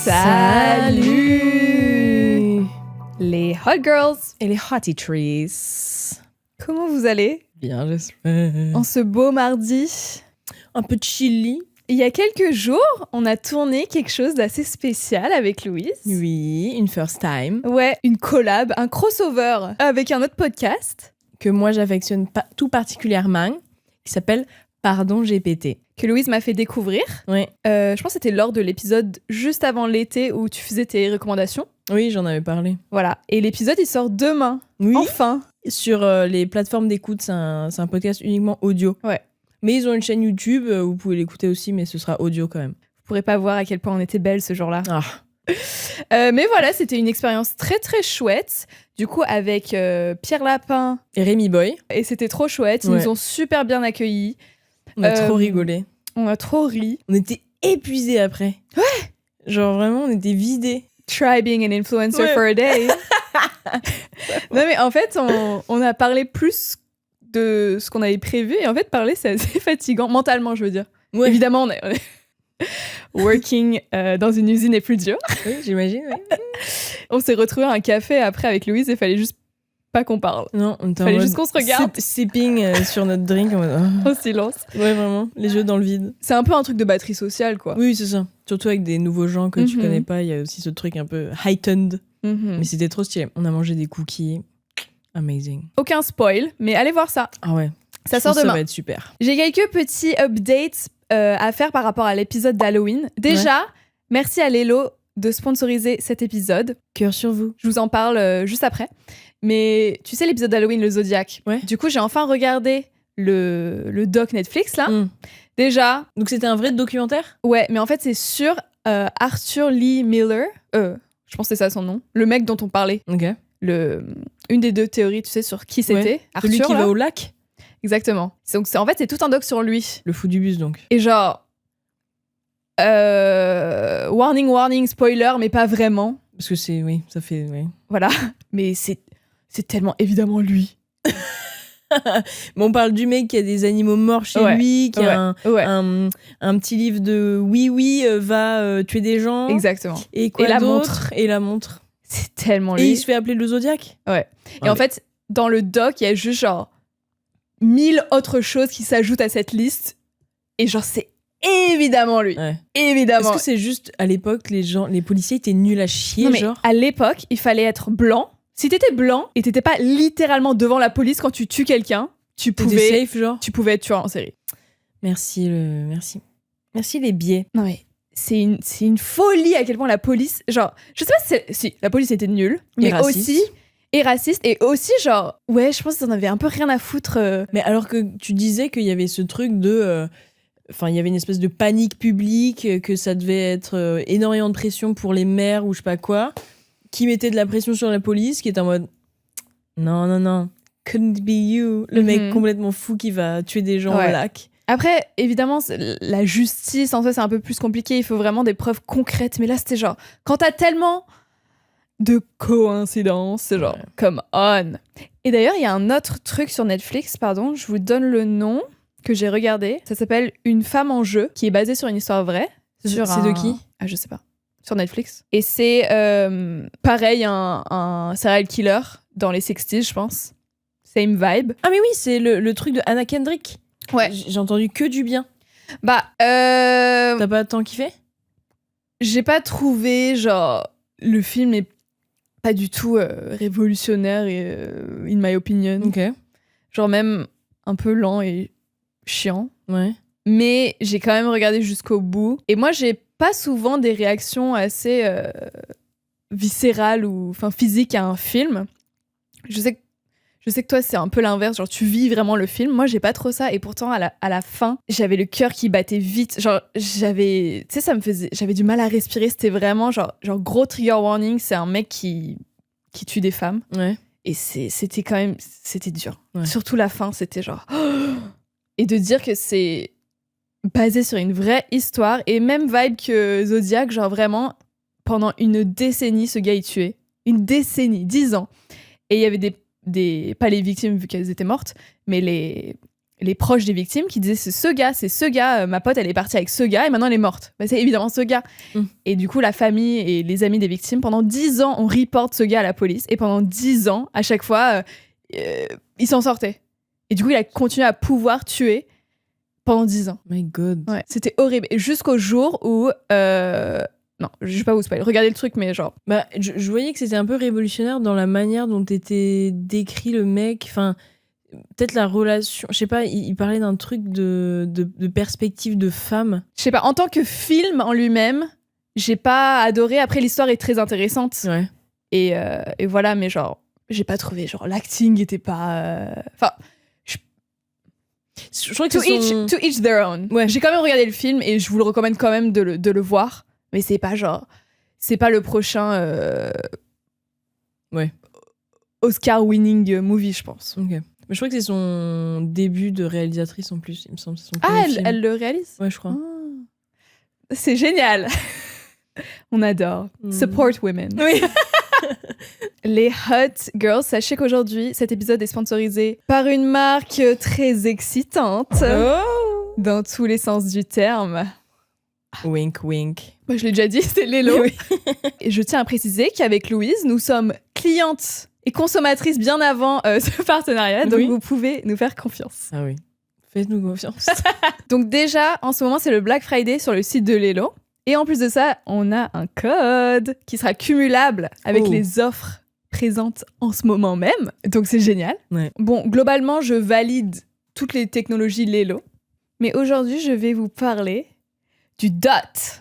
Salut les Hot Girls et les Hottie Trees. Comment vous allez? Bien, j'espère. En ce beau mardi. Un peu chilly. Il y a quelques jours, on a tourné quelque chose d'assez spécial avec Louise. Oui, une first time. Ouais, une collab, un crossover avec un autre podcast. Que moi j'affectionne tout particulièrement, qui s'appelle Pardon GPT. Que Louise m'a fait découvrir. Oui. Je pense que c'était lors de l'épisode juste avant l'été où tu faisais tes recommandations. Oui, j'en avais parlé. Voilà. Et l'épisode, il sort demain. Oui. Enfin. Sur les plateformes d'écoute, c'est un podcast uniquement audio. Ouais. Mais ils ont une chaîne YouTube, vous pouvez l'écouter aussi, mais ce sera audio quand même. Vous pourrez pas voir à quel point on était belles ce jour-là. Ah. Mais voilà, c'était une expérience très très chouette. Du coup, avec Pierre Lapin et Rémi Boy. Et c'était trop chouette. Ils nous ont super bien accueillis. On a trop rigolé. On a trop ri. On était épuisés après. Ouais. Genre vraiment, on était vidés. Try being an influencer for a day. Non mais en fait, on a parlé plus de ce qu'on avait prévu. Et en fait, parler, c'est assez fatigant. Mentalement, je veux dire. Ouais. Évidemment, on est working dans une usine est plus dur. Oui, j'imagine, oui. On s'est retrouvés à un café après avec Louise et il fallait juste pas qu'on parle. Non, on fallait juste qu'on se regarde. Sipping sur notre drink en mode... En silence. Ouais, vraiment, les yeux dans le vide. C'est un peu un truc de batterie sociale, quoi. Oui, c'est ça. Surtout avec des nouveaux gens que tu connais pas, il y a aussi ce truc un peu heightened. Mais c'était trop stylé. On a mangé des cookies. Amazing. Aucun spoil, mais allez voir ça. Ah ouais. Ça sort demain. Ça va être super. J'ai quelques petits updates à faire par rapport à l'épisode d'Halloween. Déjà, merci à Lelo de sponsoriser cet épisode. Cœur sur vous. Je vous en parle juste après. Mais tu sais, l'épisode d'Halloween, le Zodiac. Ouais. Du coup, j'ai enfin regardé le doc Netflix, là. Déjà. Donc, c'était un vrai documentaire ? Ouais, mais en fait, c'est sur Arthur Lee Miller. Je pense que c'est ça son nom. Le mec dont on parlait. Ok. Une des deux théories, tu sais, sur qui c'était. Arthur, celui qui va au lac ? Exactement. Donc, en fait, c'est tout un doc sur lui. Le fou du bus, donc. Et genre... warning, spoiler, mais pas vraiment. Parce que c'est... Oui, ça fait... Oui. Voilà. Mais c'est tellement évidemment lui. Mais on parle du mec qui a des animaux morts chez lui, qui a un petit livre de va tuer des gens. Exactement. Et quoi la d'autre montre. Et la montre. C'est tellement lui. Et il se fait appeler le Zodiac. Ouais. Et en fait, dans le doc, il y a juste genre 1000 autres choses qui s'ajoutent à cette liste. Et genre, c'est évidemment lui. Ouais. Évidemment. Est-ce que c'est juste, à l'époque, les policiers étaient nuls à chier, non, mais genre à l'époque, il fallait être blanc. Si t'étais blanc et t'étais pas littéralement devant la police quand tu tues quelqu'un, tu pouvais safe, genre. Tu pouvais être tueur en série. Merci les biais. Non mais c'est une folie à quel point la police, genre, je sais pas si la police était nulle, mais raciste. aussi et raciste et aussi genre je pense qu'ils en avaient un peu rien à foutre. Mais alors que tu disais qu'il y avait ce truc de il y avait une espèce de panique publique, que ça devait être énormément de pression pour les maires ou je sais pas quoi, qui mettait de la pression sur la police, qui était en mode non, couldn't be you, le mec complètement fou qui va tuer des gens au lac. Après, évidemment, la justice, en fait, c'est un peu plus compliqué. Il faut vraiment des preuves concrètes. Mais là, c'était genre, quand t'as tellement de coïncidences, c'est genre, come on. Et d'ailleurs, il y a un autre truc sur Netflix, pardon, je vous donne le nom que j'ai regardé. Ça s'appelle Une femme en jeu, qui est basée sur une histoire vraie. C'est de qui ? Ah, je sais pas. Sur Netflix. Et c'est, pareil, un serial killer dans les 60s, je pense. Same vibe. Ah mais oui, c'est le truc de Anna Kendrick. Ouais. J'ai entendu que du bien. T'as pas tant kiffé ? J'ai pas trouvé, genre, le film est pas du tout révolutionnaire et in my opinion. Ok. Genre même un peu lent et chiant. Ouais. Mais j'ai quand même regardé jusqu'au bout. Et moi, j'ai pas souvent des réactions assez viscérales ou physiques à un film. Je sais que toi, c'est un peu l'inverse. Genre, tu vis vraiment le film. Moi, j'ai pas trop ça. Et pourtant, à la fin, j'avais le cœur qui battait vite. Genre, j'avais du mal à respirer. C'était vraiment genre gros trigger warning. C'est un mec qui tue des femmes. Ouais. Et c'était quand même, c'était dur. Ouais. Surtout la fin, c'était genre... Et de dire que c'est basé sur une vraie histoire. Et même vibe que Zodiac, genre vraiment, pendant une décennie, ce gars est tué. Une décennie, 10 ans. Et il y avait pas les victimes vu qu'elles étaient mortes, mais les proches des victimes qui disaient c'est ce gars, ma pote elle est partie avec ce gars et maintenant elle est morte. Bah, c'est évidemment ce gars. Et du coup la famille et les amis des victimes pendant 10 ans on reporte ce gars à la police et pendant 10 ans à chaque fois il s'en sortait. Et du coup il a continué à pouvoir tuer pendant 10 ans. My God. Ouais, c'était horrible. Et jusqu'au jour où non, je vais pas vous spoiler. Regardez le truc, mais genre. Bah, je voyais que c'était un peu révolutionnaire dans la manière dont était décrit le mec. Enfin, peut-être la relation. Je sais pas, il parlait d'un truc de perspective de femme. Je sais pas, en tant que film en lui-même, j'ai pas adoré. Après, l'histoire est très intéressante. Ouais. Et voilà, mais genre, j'ai pas trouvé. Genre, l'acting était pas. Enfin. Je crois que To each their own. Ouais. J'ai quand même regardé le film et je vous le recommande quand même de le voir. Mais c'est pas genre. C'est pas le prochain. Ouais. Oscar-winning movie, je pense. Ok. Mais je crois que c'est son début de réalisatrice en plus, il me semble. C'est son Ah, premier film. elle le réalise? Ouais, je crois. Ah. C'est génial. On adore. Support women. Oui. Les Hot Girls, sachez qu'aujourd'hui, cet épisode est sponsorisé par une marque très excitante. Oh. Dans tous les sens du terme. Wink, wink. Moi, je l'ai déjà dit, c'est Lelo. Oui. Et je tiens à préciser qu'avec Louise, nous sommes clientes et consommatrices bien avant ce partenariat, donc Oui. vous pouvez nous faire confiance. Ah oui. Faites-nous confiance. Donc déjà, en ce moment, c'est le Black Friday sur le site de Lelo. Et en plus de ça, on a un code qui sera cumulable avec les offres présentes en ce moment même. Donc c'est génial. Ouais. Bon, globalement, je valide toutes les technologies Lelo. Mais aujourd'hui, je vais vous parler du DOT.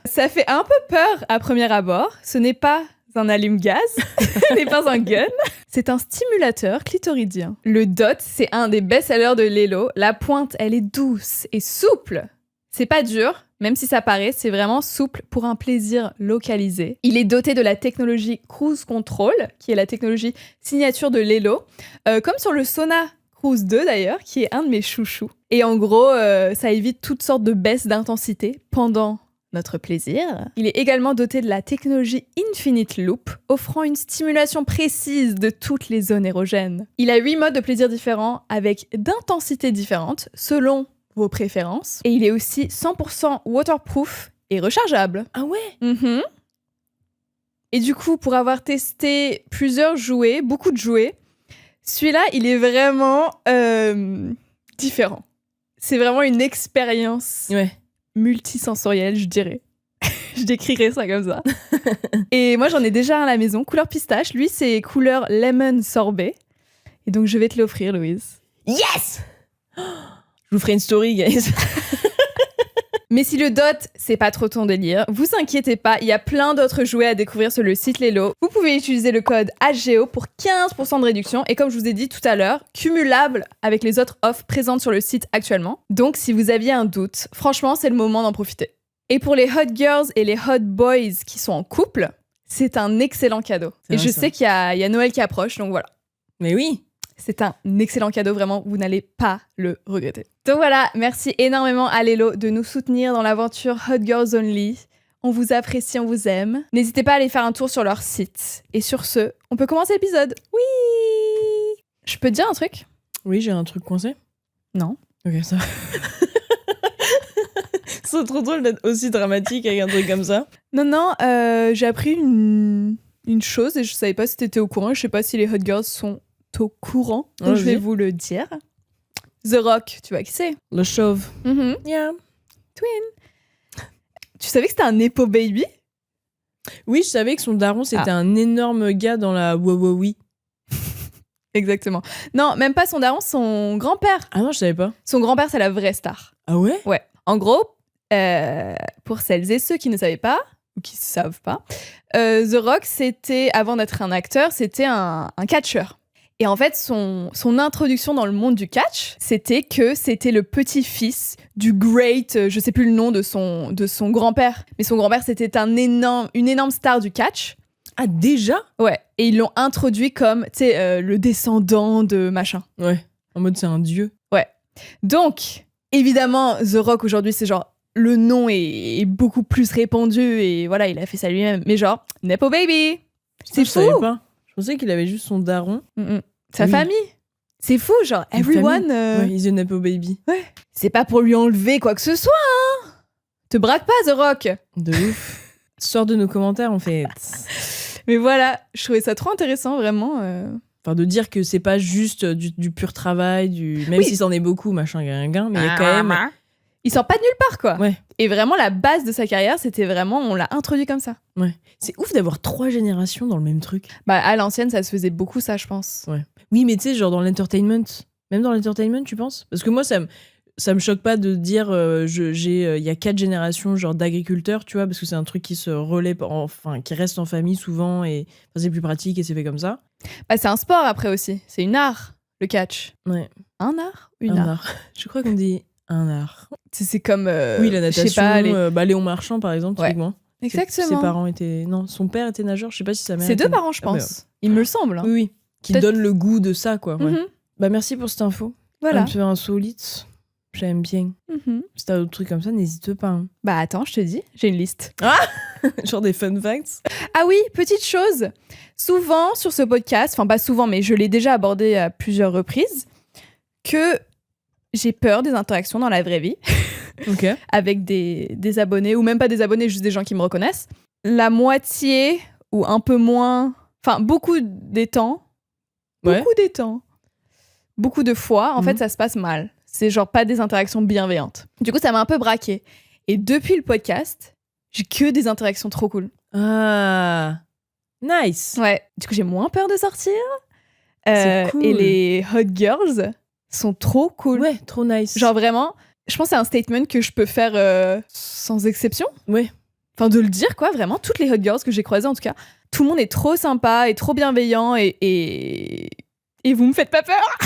Ça fait un peu peur à premier abord. Ce n'est pas un allume-gaz, ce n'est pas un gun. C'est un stimulateur clitoridien. Le DOT, c'est un des best-sellers de Lelo. La pointe, elle est douce et souple. C'est pas dur, même si ça paraît, c'est vraiment souple pour un plaisir localisé. Il est doté de la technologie Cruise Control, qui est la technologie signature de Lelo, comme sur le Sona Cruise 2 d'ailleurs, qui est un de mes chouchous. Et en gros, ça évite toutes sortes de baisses d'intensité pendant notre plaisir. Il est également doté de la technologie Infinite Loop, offrant une stimulation précise de toutes les zones érogènes. Il a 8 modes de plaisir différents avec d'intensités différentes selon vos préférences. Et il est aussi 100% waterproof et rechargeable. Ah ouais? Mm-hmm. Et du coup, pour avoir testé plusieurs jouets, beaucoup de jouets, celui-là, il est vraiment différent. C'est vraiment une expérience multisensorielle, je dirais. Je décrirais ça comme ça. Et moi, j'en ai déjà un à la maison, couleur pistache. Lui, c'est couleur lemon sorbet. Et donc, je vais te l'offrir, Louise. Yes! Je vous ferai une story, guys. Mais si le DOT, c'est pas trop ton délire, vous inquiétez pas, il y a plein d'autres jouets à découvrir sur le site Lelo. Vous pouvez utiliser le code HGO pour 15% de réduction et comme je vous ai dit tout à l'heure, cumulable avec les autres offres présentes sur le site actuellement. Donc si vous aviez un doute, franchement, c'est le moment d'en profiter. Et pour les hot girls et les hot boys qui sont en couple, c'est un excellent cadeau. Et je sais qu'il y a Noël qui approche, donc voilà. Mais oui. C'est un excellent cadeau, vraiment, vous n'allez pas le regretter. Donc voilà, merci énormément à Lelo de nous soutenir dans l'aventure Hot Girls Only. On vous apprécie, on vous aime. N'hésitez pas à aller faire un tour sur leur site. Et sur ce, on peut commencer l'épisode. Oui! Je peux te dire un truc? Oui, j'ai un truc coincé. Non. Ok, ça va. C'est trop drôle d'être aussi dramatique avec un truc comme ça. Non, j'ai appris une chose et je savais pas si t'étais au courant. Je sais pas si les Hot Girls sont au courant, donc je vais vous le dire. The Rock, tu vois qui c'est? Le chauve. Mm-hmm. Yeah. Twin. Tu savais que c'était un Nepo Baby? Oui, je savais que son daron, c'était un énorme gars dans la Wawawi. Exactement. Non, même pas son daron, son grand-père. Ah non, je savais pas. Son grand-père, c'est la vraie star. Ah ouais? Ouais. En gros, pour celles et ceux qui ne savaient pas, ou qui ne savent pas, The Rock, c'était, avant d'être un acteur, c'était un catcheur. Et en fait, son introduction dans le monde du catch, c'était que c'était le petit-fils du great, je sais plus le nom de son grand-père, mais son grand-père, c'était une énorme star du catch. Ah, déjà? Ouais, et ils l'ont introduit comme, tu sais, le descendant de machin. Ouais, en mode c'est un dieu. Ouais. Donc, évidemment, The Rock, aujourd'hui, c'est genre, le nom est beaucoup plus répandu, et voilà, il a fait ça lui-même. Mais genre, Nepo Baby! C'est fou! Je savais pas. Je pensais qu'il avait juste son daron. Sa famille. C'est fou, genre, Une everyone... Ouais, he's a Nepo baby. C'est pas pour lui enlever quoi que ce soit, hein. Te braque pas, The Rock. De ouf. Sors de nos commentaires, en fait. Mais voilà, je trouvais ça trop intéressant, vraiment. Enfin, de dire que c'est pas juste du pur travail, même Oui. si c'en est beaucoup, machin, gain, mais il y a quand même... Il sort pas de nulle part, quoi. Ouais. Et vraiment, la base de sa carrière, c'était vraiment, on l'a introduit comme ça. Ouais. C'est ouf d'avoir 3 générations dans le même truc. Bah, à l'ancienne, ça se faisait beaucoup, ça, je pense. Ouais. Oui, mais tu sais, genre dans l'entertainment. Même dans l'entertainment, tu penses? Parce que moi, ça me choque pas de dire il y a 4 générations genre d'agriculteurs, tu vois, parce que c'est un truc qui se relaie, qui reste en famille souvent, et c'est plus pratique et c'est fait comme ça. Bah, c'est un sport après aussi. C'est une art, le catch. Ouais. Un art? Une Un art. art. Je crois qu'on dit un art. C'est comme. Oui, la je sais natation. pas, Léon Marchand, par exemple, Ouais. typiquement. Exactement. Ses parents étaient. Non, son père était nageur, je sais pas si sa mère. C'est était... 2 parents, je pense. Il me le semble. Hein. Oui, oui. Qui Peut-être- donne le goût de ça, quoi. Ouais. Mhm. Bah, merci pour cette info. Voilà. Un peu insolite. J'aime bien. Mhm. Si t'as d'autres trucs comme ça, n'hésite pas. Hein. Bah, attends, je te dis, j'ai une liste. Genre des fun facts. Ah oui, petite chose. Souvent sur ce podcast, enfin pas souvent, mais je l'ai déjà abordé à plusieurs reprises, que j'ai peur des interactions dans la vraie vie Ok. avec des abonnés, ou même pas des abonnés, juste des gens qui me reconnaissent. La moitié ou un peu moins, enfin beaucoup des temps, Ouais. beaucoup de fois, en Mhm. fait, ça se passe mal. C'est genre pas des interactions bienveillantes. Du coup, ça m'a un peu braqué. Et depuis le podcast, j'ai que des interactions trop cool. Ah. Nice. Ouais. Du coup, j'ai moins peur de sortir. C'est cool. Et les hot girls sont trop cool. Ouais, trop nice. Genre vraiment, je pense que c'est un statement que je peux faire sans exception. Ouais. Enfin, de le dire, quoi, vraiment. Toutes les hot girls que j'ai croisées, en tout cas, tout le monde est trop sympa et trop bienveillant et vous me faites pas peur.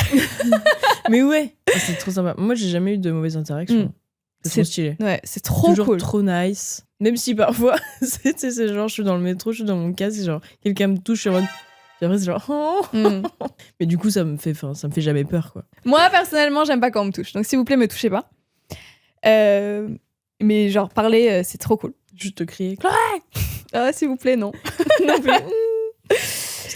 Mais ouais. Ah, c'est trop sympa. Moi, j'ai jamais eu de mauvaises interactions. Mm. C'est C'est- trop stylé. Ouais, c'est trop Toujours cool. trop nice. Même si parfois, c'est genre, je suis dans le métro, je suis dans mon casque, et genre, quelqu'un me touche, je suis en mode. Puis après, c'est genre. Oh. Mm. Mais du coup, ça me fait jamais peur, quoi. Moi, personnellement, j'aime pas quand on me touche. Donc, s'il vous plaît, me touchez pas. Mais genre, parler, c'est trop cool. Juste te crier. Ah, s'il vous plaît, non. non plus.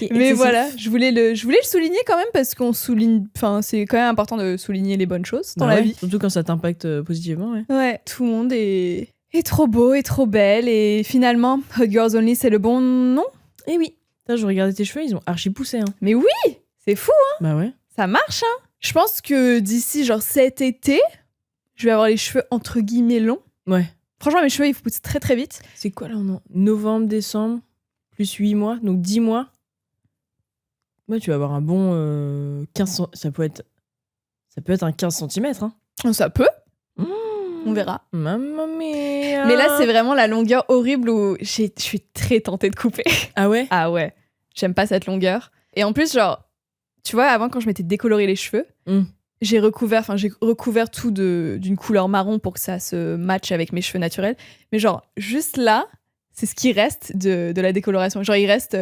Mais excessif. voilà, je voulais le souligner quand même parce qu'on souligne. Enfin, c'est quand même important de souligner les bonnes choses dans Bah la ouais, vie. Surtout quand ça t'impacte positivement, ouais. Ouais, tout le monde est trop beau et trop belle. Et finalement, Hot Girls Only, c'est le bon nom. Et oui. Putain, je regardais tes cheveux, ils ont archi poussé, hein. Mais oui, c'est fou, Bah ouais. ça marche, hein. Je pense que d'ici, genre cet été, je vais avoir les cheveux entre guillemets longs. Ouais. Franchement, mes cheveux, ils poussent très très vite. C'est quoi là, non? Novembre, décembre, plus 8 mois, donc 10 mois. Ouais, tu vas avoir un bon 15 ça peut être un 15 cm, hein. Ça peut, on verra. Mamma mia. Mais là, c'est vraiment la longueur horrible où je suis très tentée de couper. Ah ouais? Ah ouais, j'aime pas cette longueur. Et en plus, genre, tu vois, avant, quand je m'étais décoloré les cheveux, Mm. j'ai recouvert tout d'une couleur marron pour que ça se matche avec mes cheveux naturels. Mais genre, juste là, c'est ce qui reste de la décoloration. Genre, il reste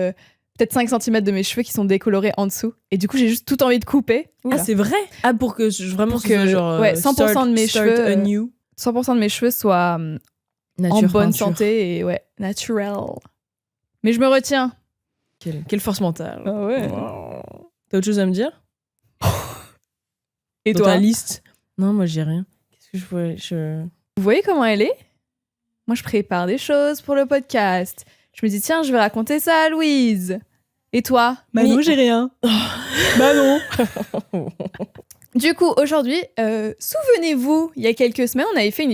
peut-être 5 cm de mes cheveux qui sont décolorés en dessous. Et du coup, j'ai juste tout envie de couper. Ah, Oula. c'est vrai? Ah, pour que vraiment Pour ce soit que- genre. ouais, 100% de mes start cheveux, anew. 100% de mes cheveux soient en Nature bonne peinture. santé et ouais, naturel. Mais je me retiens. Quelle force mentale. Ah ouais. Wow. T'as autre chose à me dire? Et Dans toi, ta liste? Non, moi j'ai rien. Qu'est-ce que je pourrais. vous voyez comment elle est? Moi, je prépare des choses pour le podcast. Je me dis, tiens, je vais raconter ça à Louise. Et toi? Bah Mais- non, j'ai rien. Bah non. Du coup, aujourd'hui, souvenez-vous, il y a quelques semaines, on avait fait un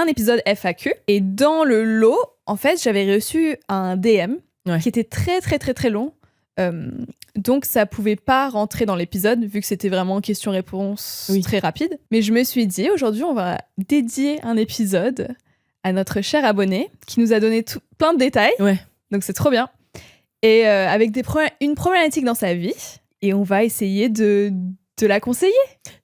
épisode FAQ. Et dans le lot, en fait, j'avais reçu un DM Ouais. qui était très, très, très, très long. Donc, ça pouvait pas rentrer dans l'épisode, vu que c'était vraiment question-réponse Oui. très rapide. Mais je me suis dit, aujourd'hui, on va dédier un épisode à notre cher abonné, qui nous a donné plein de détails. Ouais. Donc, c'est trop bien. Et avec une problématique dans sa vie. Et on va essayer de la conseiller.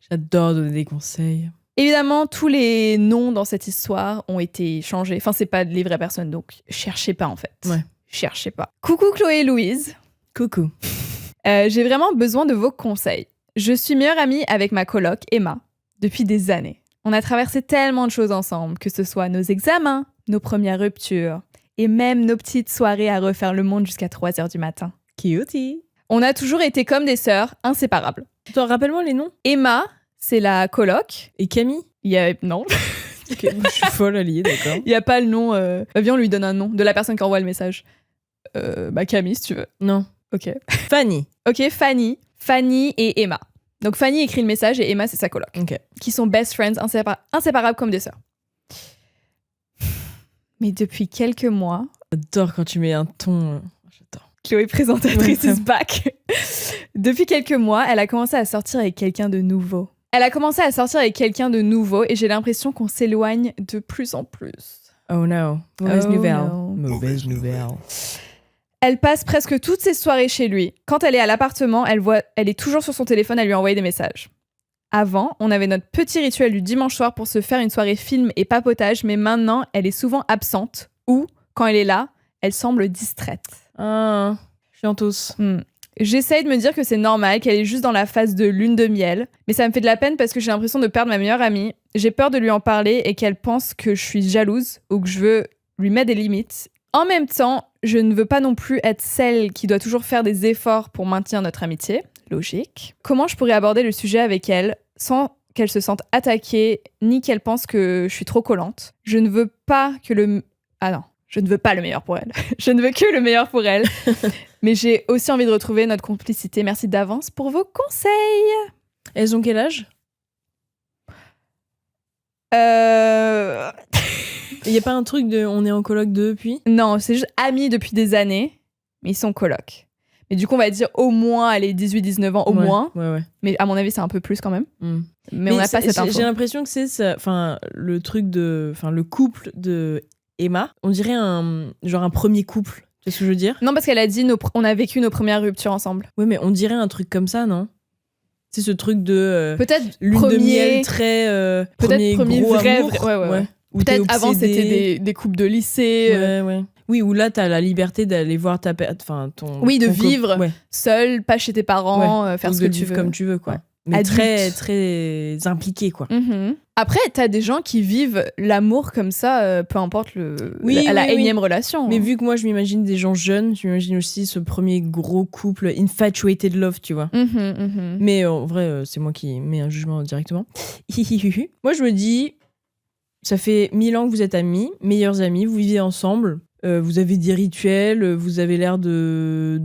J'adore donner des conseils. Évidemment, tous les noms dans cette histoire ont été changés. Enfin, c'est pas les vraies personnes, donc cherchez pas en fait. Ouais. Cherchez pas. Coucou Chloé et Louise. Coucou. J'ai vraiment besoin de vos conseils. Je suis meilleure amie avec ma coloc Emma depuis des années. On a traversé tellement de choses ensemble, que ce soit nos examens, nos premières ruptures et même nos petites soirées à refaire le monde jusqu'à 3h du matin. Cutie. On a toujours été comme des sœurs, inséparables. Attends, rappelle-moi les noms. Emma, c'est la coloc. Et Camille. Il y a... Non. Ok, je suis folle alliée, d'accord. Il n'y a pas le nom. Viens, on lui donne un nom de la personne qui envoie le message. Camille, si tu veux. Non. Ok. Fanny. Ok, Fanny. Fanny et Emma. Donc Fanny écrit le message et Emma, c'est sa coloc. Ok. Qui sont best friends, inséparables comme des sœurs. Mais depuis quelques mois... J'adore quand tu mets un ton... J'adore. Chloé, présentatrice, Ouais, is back. Depuis quelques mois, elle a commencé à sortir avec quelqu'un de nouveau. Et j'ai l'impression qu'on s'éloigne de plus en plus. Oh no. Mauvaise Oh nouvelle. no. Mauvaise nouvelle. Elle passe presque toutes ses soirées chez lui. Quand elle est à l'appartement, elle est toujours sur son téléphone à lui envoyer des messages. Avant, on avait notre petit rituel du dimanche soir pour se faire une soirée film et papotage, mais maintenant, elle est souvent absente ou, quand elle est là, elle semble distraite. Ah, chiantos. J'essaye de me dire que c'est normal, qu'elle est juste dans la phase de lune de miel, mais ça me fait de la peine parce que j'ai l'impression de perdre ma meilleure amie. J'ai peur de lui en parler et qu'elle pense que je suis jalouse ou que je veux lui mettre des limites. En même temps, je ne veux pas non plus être celle qui doit toujours faire des efforts pour maintenir notre amitié. Logique. Comment je pourrais aborder le sujet avec elle sans qu'elle se sente attaquée ni qu'elle pense que je suis trop collante? Je ne veux pas le meilleur pour elle. Je ne veux que le meilleur pour elle. Mais j'ai aussi envie de retrouver notre complicité. Merci d'avance pour vos conseils. Elles ont quel âge? Il n'y a pas un truc de on est en coloc depuis? Non, c'est juste amis depuis des années, mais ils sont colocs. Mais du coup, on va dire au moins, elle est 18-19 ans, au moins. Ouais. Mais à mon avis, c'est un peu plus quand même. Mais on n'a pas cette info. J'ai l'impression que c'est le truc le couple de Emma. On dirait un premier couple. Tu vois ce que je veux dire? Non, parce qu'elle a dit on a vécu nos premières ruptures ensemble. Oui, mais on dirait un truc comme ça, non? C'est ce truc de peut-être lune de miel très peut-être premier gros vrai, amour. Ouais. Peut-être avant c'était des couples de lycée. Ouais. Oui, où là t'as la liberté d'aller voir ton vivre seul, pas chez tes parents, faire ce que tu veux comme tu veux quoi. Ouais. Mais Adulte. très très impliqué quoi. Après, t'as des gens qui vivent l'amour comme ça, peu importe la énième relation. Mais vu que moi je m'imagine des gens jeunes, je m'imagine aussi ce premier gros couple infatuated love, tu vois. Mais en vrai, c'est moi qui mets un jugement directement. Moi je me dis, ça fait 1000 ans que vous êtes amis, meilleurs amis, vous vivez ensemble. Vous avez des rituels, vous avez l'air de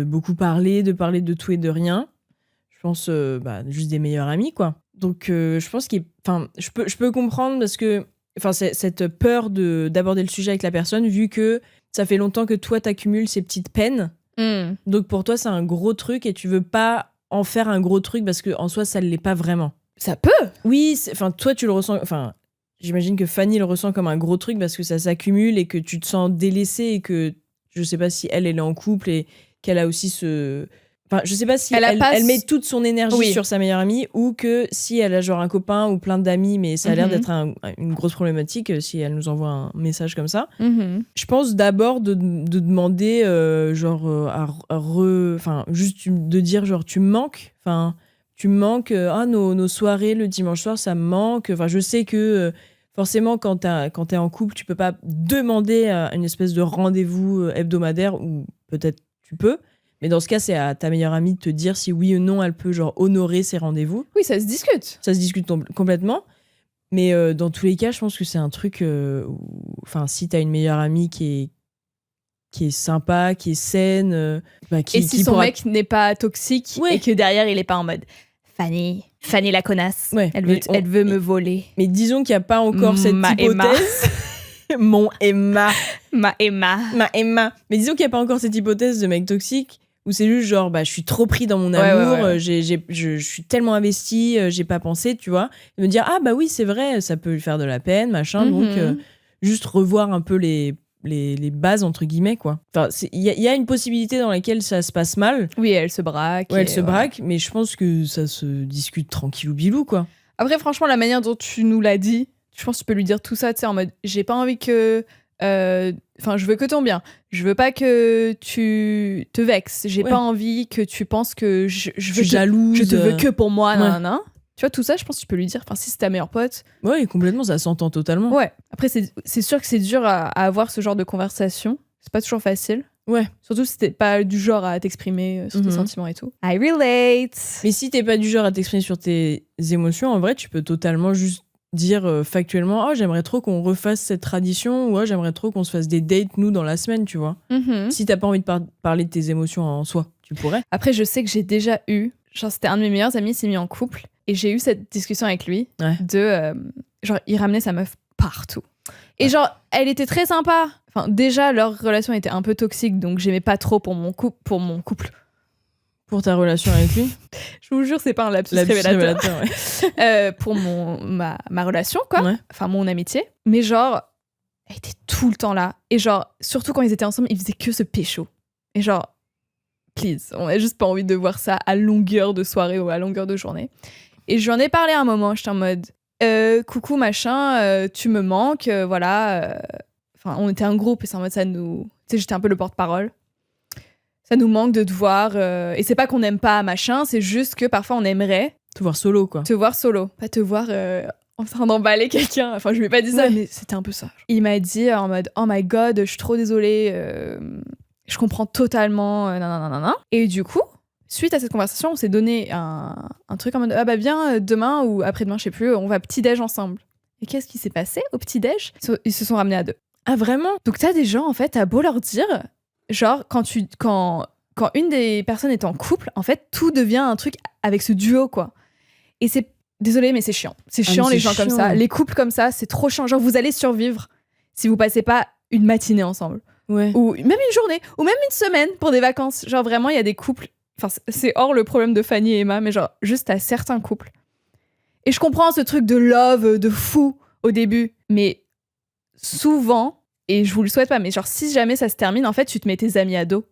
beaucoup parler, de de tout et de rien. Je pense juste des meilleurs amis, quoi. Donc, je pense je peux comprendre parce que cette peur d'aborder le sujet avec la personne, vu que ça fait longtemps que toi, t'accumules ces petites peines. Donc, pour toi, c'est un gros truc et tu veux pas en faire un gros truc parce qu'en soi, ça ne l'est pas vraiment. Ça peut. Oui, toi, tu le ressens... J'imagine que Fanny le ressent comme un gros truc parce que ça s'accumule et que tu te sens délaissée et que je sais pas si elle est en couple et qu'elle a aussi ce... je sais pas si elle met toute son énergie sur sa meilleure amie ou que si elle a genre un copain ou plein d'amis, mais ça a l'air d'être une grosse problématique si elle nous envoie un message comme ça. Je pense d'abord de demander juste de dire genre tu me manques. Tu me manques, nos soirées le dimanche soir, ça me manque. Je sais que forcément, quand t'es en couple, tu peux pas demander une espèce de rendez-vous hebdomadaire, ou peut-être tu peux. Mais dans ce cas, c'est à ta meilleure amie de te dire si oui ou non elle peut honorer ses rendez-vous. Oui, ça se discute. Ça se discute complètement. Mais dans tous les cas, je pense que c'est un truc... si t'as une meilleure amie qui est sympa, qui est saine... si son mec n'est pas toxique et que derrière, il est pas en mode... Fanny la connasse. Ouais, elle veut me voler. Mais disons qu'il n'y a pas encore cette hypothèse. Mon Emma. Ma Emma. Mais disons qu'il n'y a pas encore cette hypothèse de mec toxique où c'est juste genre, je suis trop pris dans mon amour, je suis tellement investie, j'ai pas pensé, tu vois. Et me dire, oui, c'est vrai, ça peut lui faire de la peine, machin. Donc, juste revoir un peu les bases, entre guillemets, quoi. Il y a une possibilité dans laquelle ça se passe mal. Oui, elle se braque. Ouais, elle se braque, mais je pense que ça se discute tranquillou bilou, quoi. Après, franchement, la manière dont tu nous l'as dit, je pense que tu peux lui dire tout ça, tu sais, en mode, j'ai pas envie que... je veux que ton bien. Je veux pas que tu te vexes. J'ai pas envie que tu penses que je suis jalouse. Je te veux que pour moi, nan. Tu vois, tout ça, je pense que tu peux lui dire. Si c'est ta meilleure pote. Ouais, complètement, ça s'entend totalement. Ouais. Après, c'est sûr que c'est dur à avoir ce genre de conversation. C'est pas toujours facile. Ouais. Surtout si t'es pas du genre à t'exprimer sur tes Mhm. sentiments et tout. I relate. Mais si t'es pas du genre à t'exprimer sur tes émotions, en vrai, tu peux totalement juste dire factuellement, oh, j'aimerais trop qu'on refasse cette tradition, ou oh, j'aimerais trop qu'on se fasse des dates, nous, dans la semaine, tu vois. Mhm. Si t'as pas envie de parler de tes émotions en soi, tu pourrais. Après, je sais que j'ai déjà eu, genre c'était un de mes meilleurs amis, il s'est mis en couple, et j'ai eu cette discussion avec lui Ouais. de, genre, il ramenait sa meuf partout. Et genre, elle était très sympa. Enfin, déjà, leur relation était un peu toxique, donc j'aimais pas trop pour mon couple. Pour ta relation avec lui. Je vous jure, c'est pas un lapsus La révélateur. ouais. Pour ma relation, quoi. Ouais. Enfin, mon amitié. Mais genre, elle était tout le temps là. Et genre, surtout quand ils étaient ensemble, ils faisaient que se pécho. Et genre, please, on a juste pas envie de voir ça à longueur de soirée ou à longueur de journée. Et je lui en ai parlé à un moment, j'étais en mode, coucou machin, tu me manques, voilà. Enfin, on était un groupe et c'est en mode ça nous... Tu sais, j'étais un peu le porte-parole. Ça nous manque de te voir. Et c'est pas qu'on n'aime pas machin, c'est juste que parfois on aimerait Te voir solo, quoi. te voir solo, pas te voir en train d'emballer quelqu'un. Enfin, je lui ai pas dit ça, Ouais. mais c'était un peu ça. Il m'a dit en mode, oh my god, je suis trop désolée, je comprends totalement, nanana. Et du coup, suite à cette conversation, on s'est donné un truc en mode, ah bah viens, demain ou après-demain, je sais plus, on va petit-déj ensemble. Et qu'est-ce qui s'est passé au petit-déj ? Ils se sont ramenés à 2. Ah, vraiment? Donc t'as des gens, en fait, t'as beau leur dire, genre, quand une des personnes est en couple, en fait, tout devient un truc avec ce duo, quoi. Et c'est... Désolée, mais c'est chiant. C'est chiant, mais les c'est gens comme chiant. ça. Les couples comme ça, c'est trop chiant. Genre, vous allez survivre si vous passez pas une matinée ensemble. Ouais. Ou même une journée. Ou même une semaine pour des vacances. Genre, vraiment, il y a des couples... Enfin, c'est hors le problème de Fanny et Emma, mais genre, juste à certains couples. Et je comprends ce truc de love, de fou au début. Mais souvent... Et je vous le souhaite pas, mais genre, si jamais ça se termine, en fait, tu te mets tes amis à dos.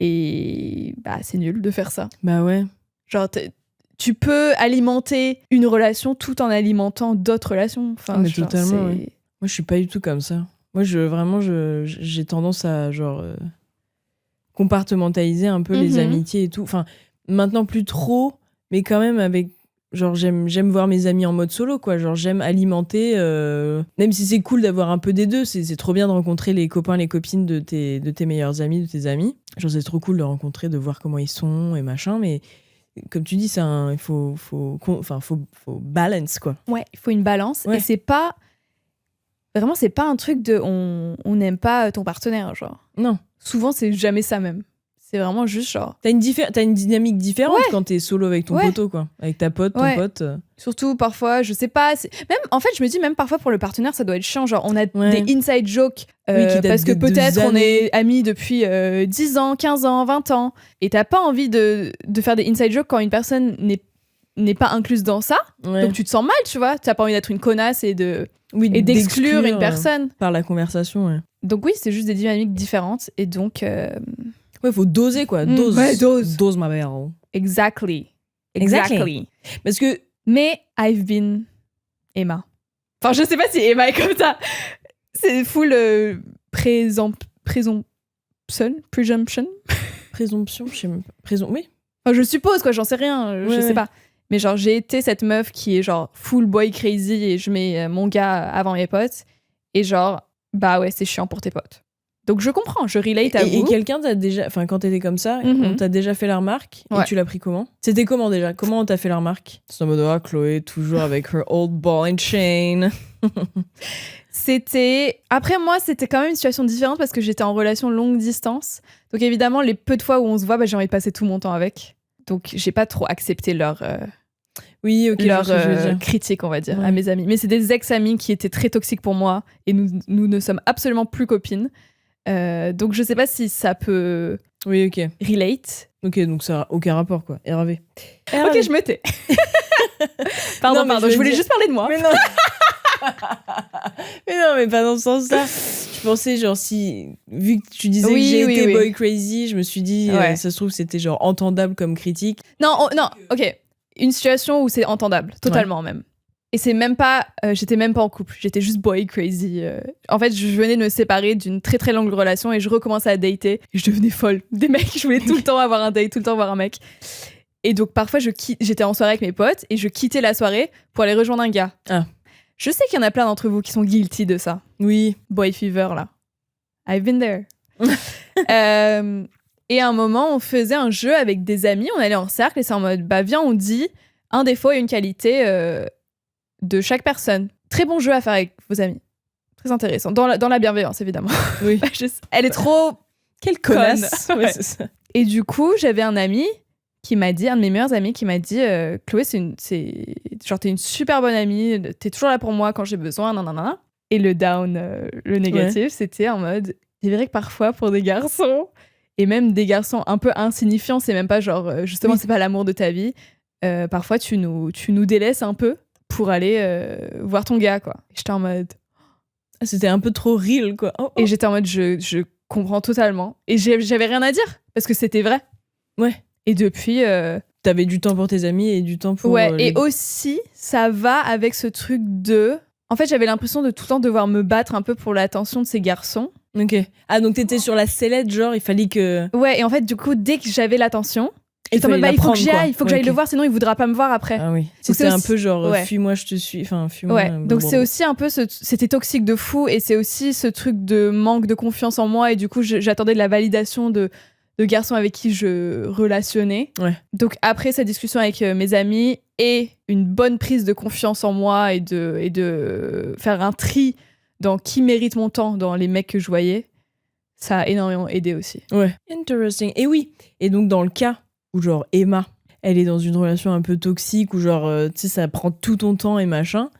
Et bah, c'est nul de faire ça. Bah ouais. Genre, tu peux alimenter une relation tout en alimentant d'autres relations. Enfin, Mais genre, totalement, c'est- ouais. Moi, je suis pas du tout comme ça. Moi, j'ai tendance à, genre, compartimentaliser un peu les Mhm. amitiés et tout. Enfin, maintenant, plus trop, mais quand même avec... Genre, j'aime voir mes amis en mode solo, quoi. Genre, j'aime alimenter... Même si c'est cool d'avoir un peu des deux, c'est trop bien de rencontrer les copains, les copines de tes meilleurs amis, de tes amis. Genre, c'est trop cool de rencontrer, de voir comment ils sont et machin, mais... Comme tu dis, il faut balance, quoi. Ouais, il faut une balance. Ouais. Et c'est pas... Vraiment, c'est pas un truc de... On n'aime pas ton partenaire, genre. Non. Souvent, c'est jamais ça, même. C'est vraiment juste genre... T'as une dynamique différente Ouais. quand t'es solo avec ton Ouais. poteau, quoi. Avec ta pote, ton Ouais. pote. Surtout parfois, je sais pas. Même, en fait, je me dis même parfois pour le partenaire, ça doit être chiant. Genre, on a Ouais. des inside jokes Oui, qui datent parce que de peut-être on années. est amis depuis 10 ans, 15 ans, 20 ans. Et t'as pas envie de faire des inside jokes quand une personne n'est pas incluse dans ça. Ouais. Donc tu te sens mal, tu vois. T'as pas envie d'être une connasse et Oui, d'exclure une personne. par la conversation, ouais. Donc oui, c'est juste des dynamiques différentes. Et donc, Ouais, faut doser, quoi. Mm, Dose. ouais, dose. Dose, ma belle. exactly. Exactly. Parce que... Mais I've been Emma. Enfin, je sais pas si Emma est comme ça. C'est full presumption. Présomption, je sais même pas. Oui. Enfin, je suppose, quoi, j'en sais rien, je Ouais, sais ouais. pas. Mais genre, j'ai été cette meuf qui est genre full boy crazy et je mets mon gars avant mes potes. Et genre, bah ouais, c'est chiant pour tes potes. Donc je comprends, je relate à Et vous. quelqu'un t'a déjà... Enfin, quand t'étais comme ça, Mhm. on t'a déjà fait la remarque. Ouais. Et tu l'as pris comment? C'était comment, déjà? Comment on t'a fait la remarque? C'est en mode, ah, Chloé, toujours avec her old ball and chain. C'était... Après, moi, c'était quand même une situation différente parce que j'étais en relation longue distance. Donc évidemment, les peu de fois où on se voit, bah, j'ai envie de passer tout mon temps avec. Donc j'ai pas trop accepté leur Oui, ok, je vois ce que je veux dire. critique, on va dire, Ouais. à mes amis. Mais c'est des ex-amis qui étaient très toxiques pour moi et nous ne sommes absolument plus copines. Donc je sais pas si ça peut Oui, ok. relate. Ok, donc ça n'a aucun rapport, quoi. RAV. Ok, je me tais. Pardon, Non, mais pardon, je je voulais veux dire- juste parler de moi. Mais non. Mais non, mais pas dans ce sens-là. Je pensais, genre, vu que tu disais Oui, que j'ai oui, été oui. boy crazy, je me suis dit, Ouais. ça se trouve, c'était genre entendable comme critique. Non, non, ok. Une situation où c'est entendable, totalement même. Et c'est même pas, j'étais même pas en couple, j'étais juste boy crazy. En fait, je venais de me séparer d'une très très longue relation et je recommençais à dater. Et je devenais folle. Des mecs, je voulais tout le temps avoir un date, tout le temps voir un mec. Et donc parfois, j'étais en soirée avec mes potes et je quittais la soirée pour aller rejoindre un gars. Ah. Je sais qu'il y en a plein d'entre vous qui sont guilty de ça. Oui. Boy fever, là. I've been there. Et à un moment, on faisait un jeu avec des amis, on allait en cercle et c'est en mode, bah viens, on dit un défaut et une qualité de chaque personne. Très bon jeu à faire avec vos amis. Très intéressant. Dans la bienveillance, évidemment. Oui. Elle est trop... Quelle connasse. Ouais. Ouais, c'est ça. Et du coup, j'avais un ami qui m'a dit, un de mes meilleurs amis qui m'a dit, Chloé, genre, t'es une super bonne amie, t'es toujours là pour moi quand j'ai besoin, nanana. Et le down, le négatif, c'était en mode, c'est vrai que parfois, pour des garçons, et même des garçons un peu insignifiants, c'est même pas genre, justement, c'est pas l'amour de ta vie, parfois tu nous délaisses un peu pour aller voir ton gars, quoi. Et j'étais en mode... C'était un peu trop real, quoi. Oh. Et j'étais en mode, je comprends totalement. Et j'avais rien à dire, parce que c'était vrai. Ouais. Et depuis... T'avais du temps pour tes amis et du temps pour... Ouais, et aussi, ça va avec ce truc de... En fait, j'avais l'impression de tout le temps devoir me battre un peu pour l'attention de ces garçons. Ok. Ah, donc t'étais sur la sellette, genre, il fallait que... Ouais, et en fait, du coup, dès que j'avais l'attention, il j'étais en mode, fallait il faut que l'apprendre, j'y quoi. aille, il faut que j'aille le voir, sinon il voudra pas me voir après. Ah oui. c'est C'était un aussi- peu genre, ouais. fuis-moi, je te suis. Enfin, fuis-moi. Ouais, donc c'est aussi un peu c'était toxique de fou et c'est aussi ce truc de manque de confiance en moi et du coup j'attendais de la validation de garçons avec qui je relationnais. Ouais. Donc après cette discussion avec mes amis et une bonne prise de confiance en moi et de faire un tri dans qui mérite mon temps dans les mecs que je voyais, ça a énormément aidé aussi. Ouais. Interesting. Et oui. Et donc dans le cas où genre Emma, elle est dans une relation un peu toxique où genre, tu sais, ça prend tout ton temps et machin,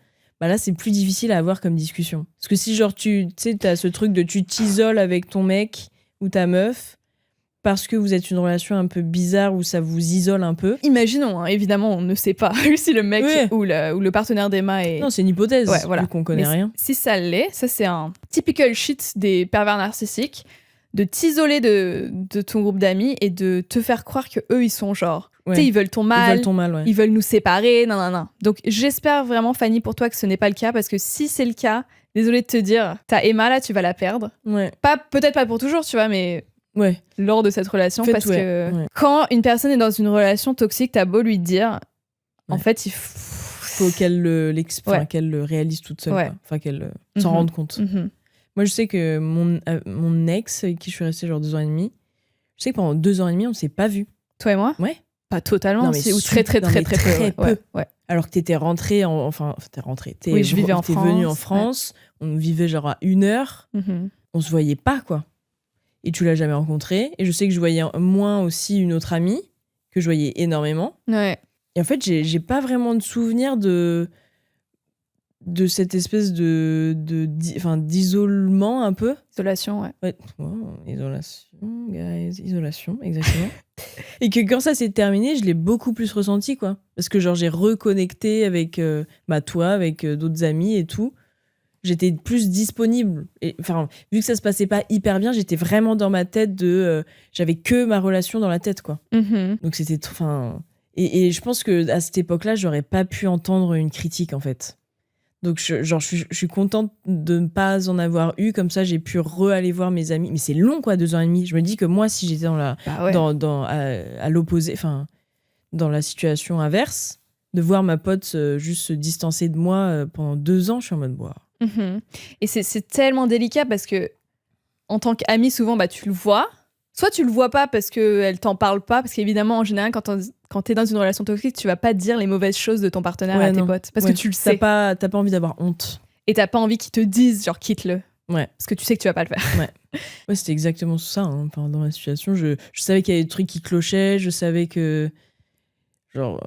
bah là, c'est plus difficile à avoir comme discussion. Parce que si genre, tu sais, t'as ce truc de tu t'isoles avec ton mec ou ta meuf parce que vous êtes une relation un peu bizarre où ça vous isole un peu. Imaginons, hein, évidemment, on ne sait pas si le mec Ouais. ou le partenaire d'Emma est... Non, c'est une hypothèse, Ouais, voilà. vu qu'on connaît Mais rien. Si ça l'est, ça c'est un typical shit des pervers narcissiques, de t'isoler de ton groupe d'amis et de te faire croire que eux ils sont genre, Ouais. tu sais, ils veulent ton mal, Ils veulent ton mal, ouais. ils veulent nous séparer, nan. Donc j'espère vraiment, Fanny, pour toi que ce n'est pas le cas, parce que si c'est le cas, désolée de te dire, t'as Emma là, tu vas la perdre. Ouais. Peut-être pas pour toujours, tu vois, mais Ouais. lors de cette relation, En fait, parce ouais, que ouais. quand une personne est dans une relation toxique, t'as beau lui dire, en Ouais. fait, il Faut qu'elle Ouais. qu'elle le réalise toute seule. Ouais. Quoi. Enfin, qu'elle s'en Mhm. rende compte. Mhm. Moi, je sais que mon ex, avec qui je suis restée genre 2 ans et demi, je sais que pendant 2 ans et demi, on s'est pas vus. Toi et moi? Ouais. Pas totalement, Non, mais si, ou très non, mais très peu. peu. Ouais. Alors que t'étais rentrée, t'es rentrée. Oui, je vivais en T'es venue en France, France, on vivait genre à 1 heure, Mhm. on se voyait pas, quoi. Et tu l'as jamais rencontrée. Et je sais que je voyais moins aussi une autre amie, que je voyais énormément. Ouais. Et en fait, j'ai pas vraiment de souvenir de cette espèce d'isolement un peu. Isolation, ouais. Ouais, wow, isolation, guys, isolation, exactement. Et que quand ça s'est terminé, je l'ai beaucoup plus ressenti, quoi. Parce que genre, j'ai reconnecté avec toi, avec d'autres amis et tout. J'étais plus disponible. Et, enfin, vu que ça se passait pas hyper bien, j'étais vraiment dans ma tête j'avais que ma relation dans la tête, quoi. Mhm. Donc c'était... Et je pense qu'à cette époque-là, j'aurais pas pu entendre une critique, en fait. Donc, je suis contente de ne pas en avoir eu. Comme ça, j'ai pu aller voir mes amis. Mais c'est long, quoi, 2 ans et demi. Je me dis que moi, si j'étais Bah ouais. à l'opposé, enfin, dans la situation inverse, de voir ma pote juste se distancer de moi pendant 2 ans, je suis en mode, boah. Mhm. Et c'est tellement délicat parce que, en tant qu'ami, souvent, bah, tu le vois. Soit tu le vois pas parce qu'elle t'en parle pas, parce qu'évidemment, en général, quand t'es dans une relation toxique, tu vas pas dire les mauvaises choses de ton partenaire Ouais, à tes non. potes. Parce Ouais. que tu le sais. T'as pas envie d'avoir honte. Et t'as pas envie qu'ils te disent, genre, quitte-le. Ouais. Parce que tu sais que tu vas pas le faire. Ouais, c'était exactement ça. Hein. Enfin, dans ma situation, je savais qu'il y avait des trucs qui clochaient. Je savais que... Genre,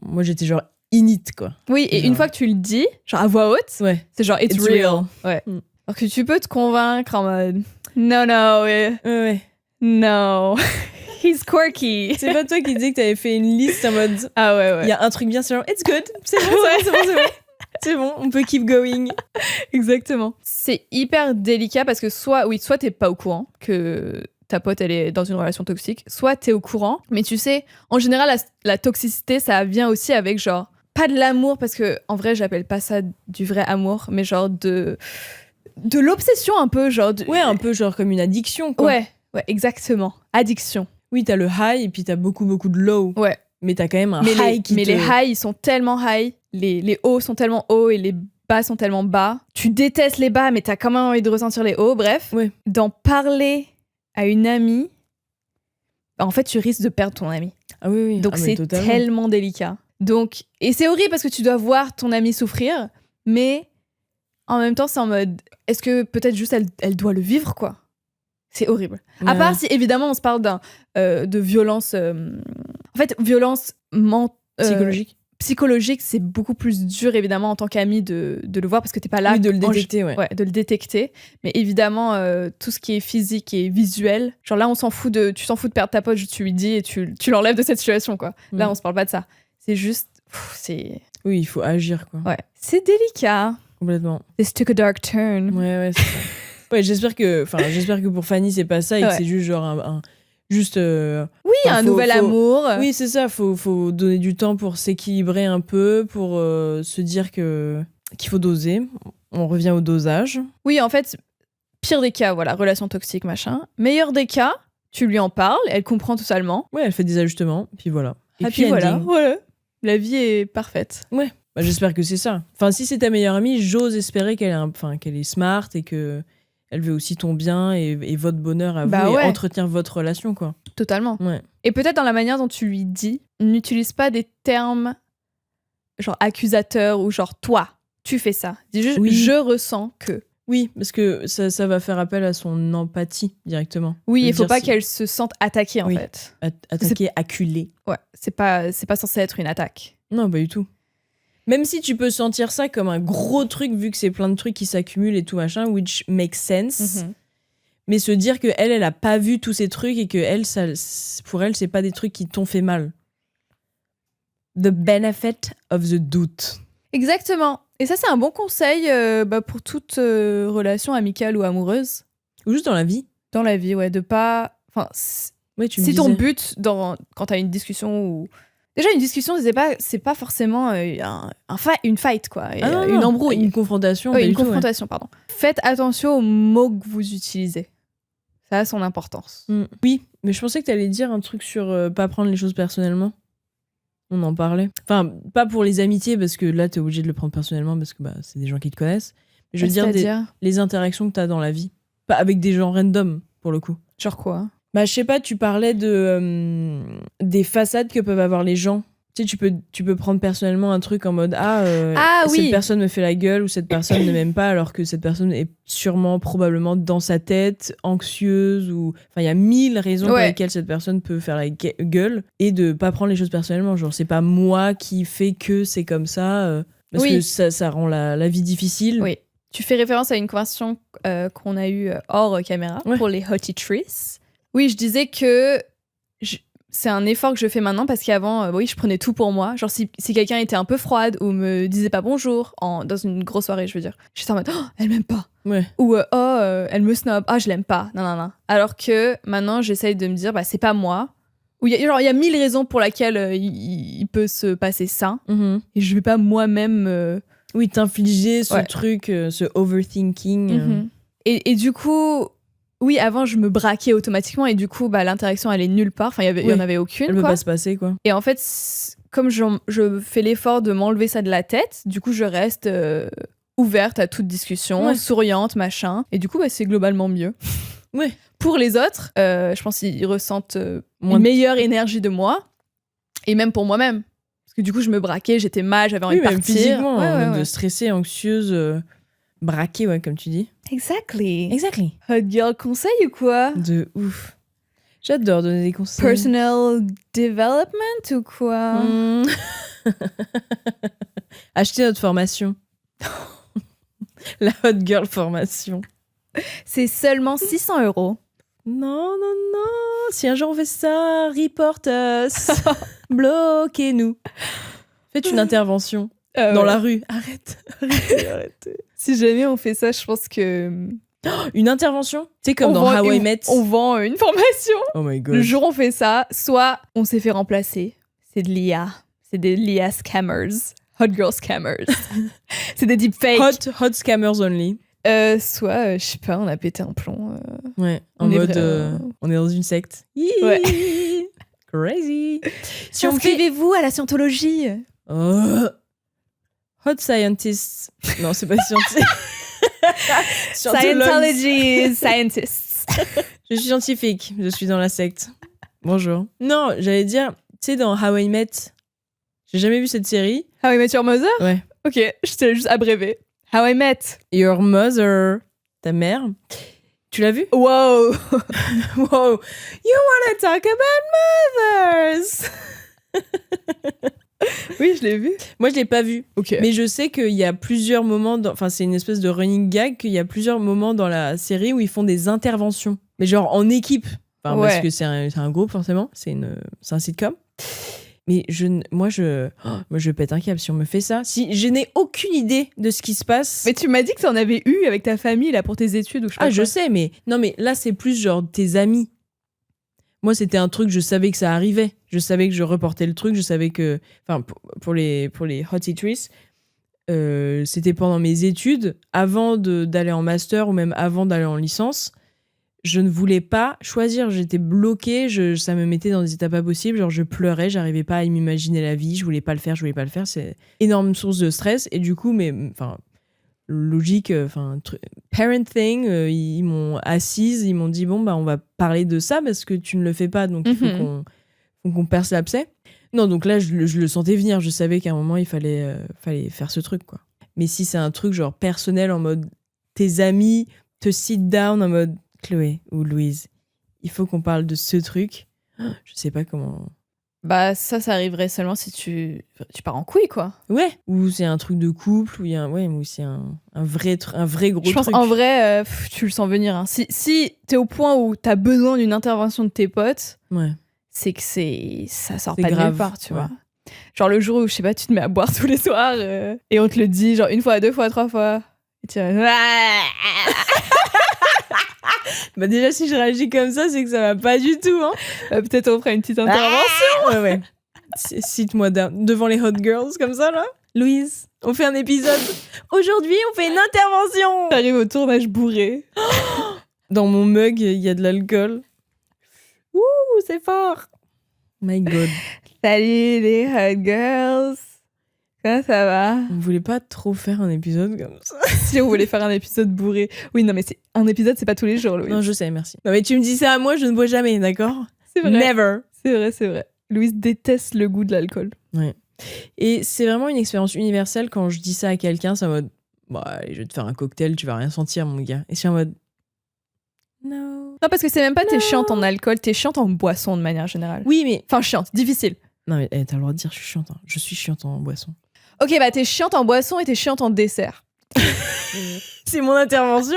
moi, j'étais genre init, quoi. Oui, et Genre- une fois que tu le dis, genre à voix haute, Ouais. c'est genre it's It's real. real. Ouais. Mm. Alors que tu peux te convaincre en mode non, Ouais. no, he's quirky. C'est pas toi qui disais que t'avais fait une liste en mode... Ah ouais. Il y a un truc bien, c'est genre, it's good. C'est bon, c'est bon. C'est bon, on peut keep going. Exactement. C'est hyper délicat parce que soit t'es pas au courant que ta pote elle est dans une relation toxique, soit t'es au courant, mais tu sais, en général la toxicité ça vient aussi avec genre pas de l'amour parce que en vrai j'appelle pas ça du vrai amour, mais genre de l'obsession un peu genre Ouais, un peu genre comme une addiction, quoi. Ouais, exactement. Addiction. Oui, t'as le high et puis t'as beaucoup de low. Ouais. Mais t'as quand même un Mais high les highs ils sont tellement high, les hauts sont tellement hauts et les bas sont tellement bas. Tu détestes les bas mais t'as quand même envie de ressentir les hauts, bref. Ouais. D'en parler à une amie, en fait, tu risques de perdre ton ami. Ah oui, oui. Donc, mais c'est totalement. tellement délicat. Donc, et c'est horrible parce que tu dois voir ton ami souffrir, mais en même temps, c'est en mode, est-ce que peut-être juste elle doit le vivre, quoi? C'est horrible. À part si, évidemment, on se parle de violence... en fait, violence psychologique, c'est beaucoup plus dur, évidemment, en tant qu'ami de le voir parce que t'es pas là. Oui, de le détecter, ouais, de le détecter. Mais évidemment, tout ce qui est physique et visuel, genre là, tu t'en fous de perdre ta pote, tu lui dis et tu l'enlèves de cette situation, quoi. Là, on se parle pas de ça. C'est juste... c'est... Oui, il faut agir, quoi. Ouais. C'est délicat. Complètement. This took a dark turn. Ouais, c'est ça. Ouais, j'espère que pour Fanny, c'est pas ça et que c'est juste genre un nouvel amour. Oui, c'est ça. Faut donner du temps pour s'équilibrer un peu, pour se dire qu'il faut doser. On revient au dosage. Oui, en fait, pire des cas, voilà, relation toxique, machin. Meilleur des cas, tu lui en parles, elle comprend totalement. Ouais, elle fait des ajustements, puis voilà. Et Happy puis ending. voilà. La vie est parfaite. Ouais. Bah, j'espère que c'est ça. Enfin, si c'est ta meilleure amie, j'ose espérer qu'elle est smart et que elle veut aussi ton bien et votre bonheur à vous et entretenir votre relation, quoi. Totalement. Ouais. Et peut-être dans la manière dont tu lui dis, n'utilise pas des termes genre accusateurs ou genre toi, tu fais ça. Dis juste je ressens que. Oui, parce que ça va faire appel à son empathie directement. Oui, il faut pas qu'elle se sente attaquée en fait. Attaquée, acculée. Ouais, c'est pas censé être une attaque. Non, pas du tout. Même si tu peux sentir ça comme un gros truc, vu que c'est plein de trucs qui s'accumulent et tout machin, which makes sense. Mais se dire que elle a pas vu tous ces trucs et que pour elle, c'est pas des trucs qui t'ont fait mal. The benefit of the doubt. Exactement. Et ça, c'est un bon conseil pour toute relation amicale ou amoureuse. Ou juste dans la vie. Dans la vie, ouais, de pas... Enfin, si ton but, quand t'as une discussion ou... Déjà, une discussion, c'est pas forcément une fight, quoi. Une embrouille. Une confrontation. Une confrontation, pardon. Faites attention aux mots que vous utilisez. Ça a son importance. Oui, mais je pensais que t'allais dire un truc sur pas prendre les choses personnellement. On en parlait. Enfin, pas pour les amitiés, parce que là, t'es obligé de le prendre personnellement, parce que c'est des gens qui te connaissent. Mais je veux dire les interactions que t'as dans la vie. Pas avec des gens random, pour le coup. Genre quoi ? Je sais pas, tu parlais des façades que peuvent avoir les gens. Tu sais, tu peux prendre personnellement un truc en mode cette personne me fait la gueule ou cette personne ne m'aime pas, alors que cette personne est probablement dans sa tête, anxieuse, ou enfin il y a 1000 raisons pour lesquelles cette personne peut faire la gueule, et de pas prendre les choses personnellement, genre c'est pas moi qui fais que c'est comme ça, parce que ça rend la vie difficile. Oui. Tu fais référence à une conversation qu'on a eue hors caméra pour les Hottie Trees. Oui, je disais que c'est un effort que je fais maintenant parce qu'avant, je prenais tout pour moi. Genre, si quelqu'un était un peu froide ou me disait pas bonjour dans une grosse soirée, je veux dire, j'étais en mode elle m'aime pas. Ouais. Ou elle me snob. Je l'aime pas. Non. Alors que maintenant, j'essaye de me dire c'est pas moi. Ou il y a 1000 raisons pour lesquelles il peut se passer ça. Et je vais pas moi-même. T'infliger ce truc, ce overthinking. Et du coup. Oui, avant, je me braquais automatiquement et du coup, l'interaction, elle est nulle part. Enfin, il y en avait aucune. Elle ne peut pas se passer, quoi. Et en fait, comme je fais l'effort de m'enlever ça de la tête, du coup, je reste ouverte à toute discussion, souriante, machin. Et du coup, c'est globalement mieux. Ouais. Pour les autres, je pense qu'ils ressentent une meilleure énergie de moi. Et même pour moi-même. Parce que du coup, je me braquais, j'étais mal, j'avais envie de partir. Physiquement, de stresser, anxieuse... braquée, comme tu dis. Exactly. Hot girl conseil ou quoi ? De ouf. J'adore donner des conseils. Personal development ou quoi ? Acheter notre formation. La Hot Girl formation. C'est seulement 600 €. Non. Si un jour on fait ça, report us. Bloquez-nous. Faites une intervention. Dans la rue. Arrêtez. Si jamais on fait ça, je pense que... Une intervention ? Tu sais, comme dans How I Met. On vend une formation. Oh my god. Le jour où on fait ça, soit on s'est fait remplacer. C'est de l'IA. C'est des l'IA scammers. Hot girl scammers. C'est des deepfakes. Hot scammers only. Soit, je sais pas, on a pété un plomb. Ouais, en mode, on est dans une secte. Ouais. Crazy. Si inscrivez-vous à la scientologie. Hot scientists. Non, c'est pas scientist. Scientology scientists. Je suis scientifique, je suis dans la secte. Bonjour. Non, j'allais dire, tu sais, dans How I Met, j'ai jamais vu cette série. How I Met Your Mother? Ouais. Ok, je t'ai juste abrévé. How I Met. Your Mother, ta mère. Tu l'as vu? Wow. Wow. You wanna talk about mothers? Oui, je l'ai vu. Moi, je l'ai pas vu. Ok. Mais je sais qu'il y a plusieurs moments, enfin, c'est une espèce de running gag, qu'il y a plusieurs moments dans la série où ils font des interventions. Mais genre en équipe. Enfin, Ouais. parce que c'est un groupe, forcément. C'est un sitcom. Mais moi, je pète un câble si on me fait ça. Si je n'ai aucune idée de ce qui se passe. Mais tu m'as dit que t'en avais eu avec ta famille là pour tes études ou je sais pas Ah, je quoi. sais, mais non, mais là, c'est plus genre tes amis. Moi, c'était un truc, je savais que ça arrivait. Je savais que je reportais le truc. Je savais que, enfin, pour les hot eateries, c'était pendant mes études, avant d'aller en master ou même avant d'aller en licence. Je ne voulais pas choisir. J'étais bloquée. Ça me mettait dans des états pas possibles. Genre, je pleurais. J'arrivais pas à m'imaginer la vie. Je voulais pas le faire. C'est énorme source de stress. Et du coup, enfin, logique, parent thing, ils m'ont assise. Ils m'ont dit, bon, bah, on va parler de ça parce que tu ne le fais pas. Donc, il faut qu'on perce l'abcès. Non, donc là, je le sentais venir. Je savais qu'à un moment, il fallait faire ce truc, quoi. Mais si c'est un truc genre personnel, en mode tes amis te sit down en mode Chloé ou Louise, il faut qu'on parle de ce truc. Je sais pas comment. Bah ça arriverait seulement si tu pars en couille quoi. Ouais. Ou c'est un truc de couple, ou c'est un vrai gros truc. Je pense en vrai, tu le sens venir. Hein. Si t'es au point où t'as besoin d'une intervention de tes potes, ouais. C'est que ça sort c'est pas de grave, nulle part, tu ouais. vois. Genre le jour où, je sais pas, tu te mets à boire tous les soirs et on te le dit genre une fois, deux fois, trois fois. Et tu vas... Bah déjà, si je réagis comme ça, c'est que ça va pas du tout. Hein. Peut-être on fera une petite intervention. Ouais. Cite-moi devant les hot girls comme ça, là. Louise, on fait un épisode. Aujourd'hui, on fait une intervention. T'arrives au tournage bourré. Dans mon mug, il y a de l'alcool. Ouh, c'est fort. My God. Salut les hot girls. Comment ça va? On voulait pas trop faire un épisode comme ça. Si on voulait faire un épisode bourré. Oui, non, mais un épisode, c'est pas tous les jours, Louise. Non, je sais, merci. Non, mais tu me dis ça à moi, je ne bois jamais, d'accord? C'est vrai. Never. C'est vrai. Louise déteste le goût de l'alcool. Ouais. Et c'est vraiment une expérience universelle quand je dis ça à quelqu'un, c'est en mode, bah, allez, je vais te faire un cocktail, tu vas rien sentir, mon gars. Et je suis en mode, non. Non, parce que c'est même pas t'es chiante en alcool, t'es chiante en boisson de manière générale. Oui, mais. Enfin, chiante, difficile. Non, mais t'as le droit de dire, je suis chiante. Hein. Je suis chiante en boisson. Ok, bah t'es chiante en boisson et t'es chiante en dessert. C'est mon intervention.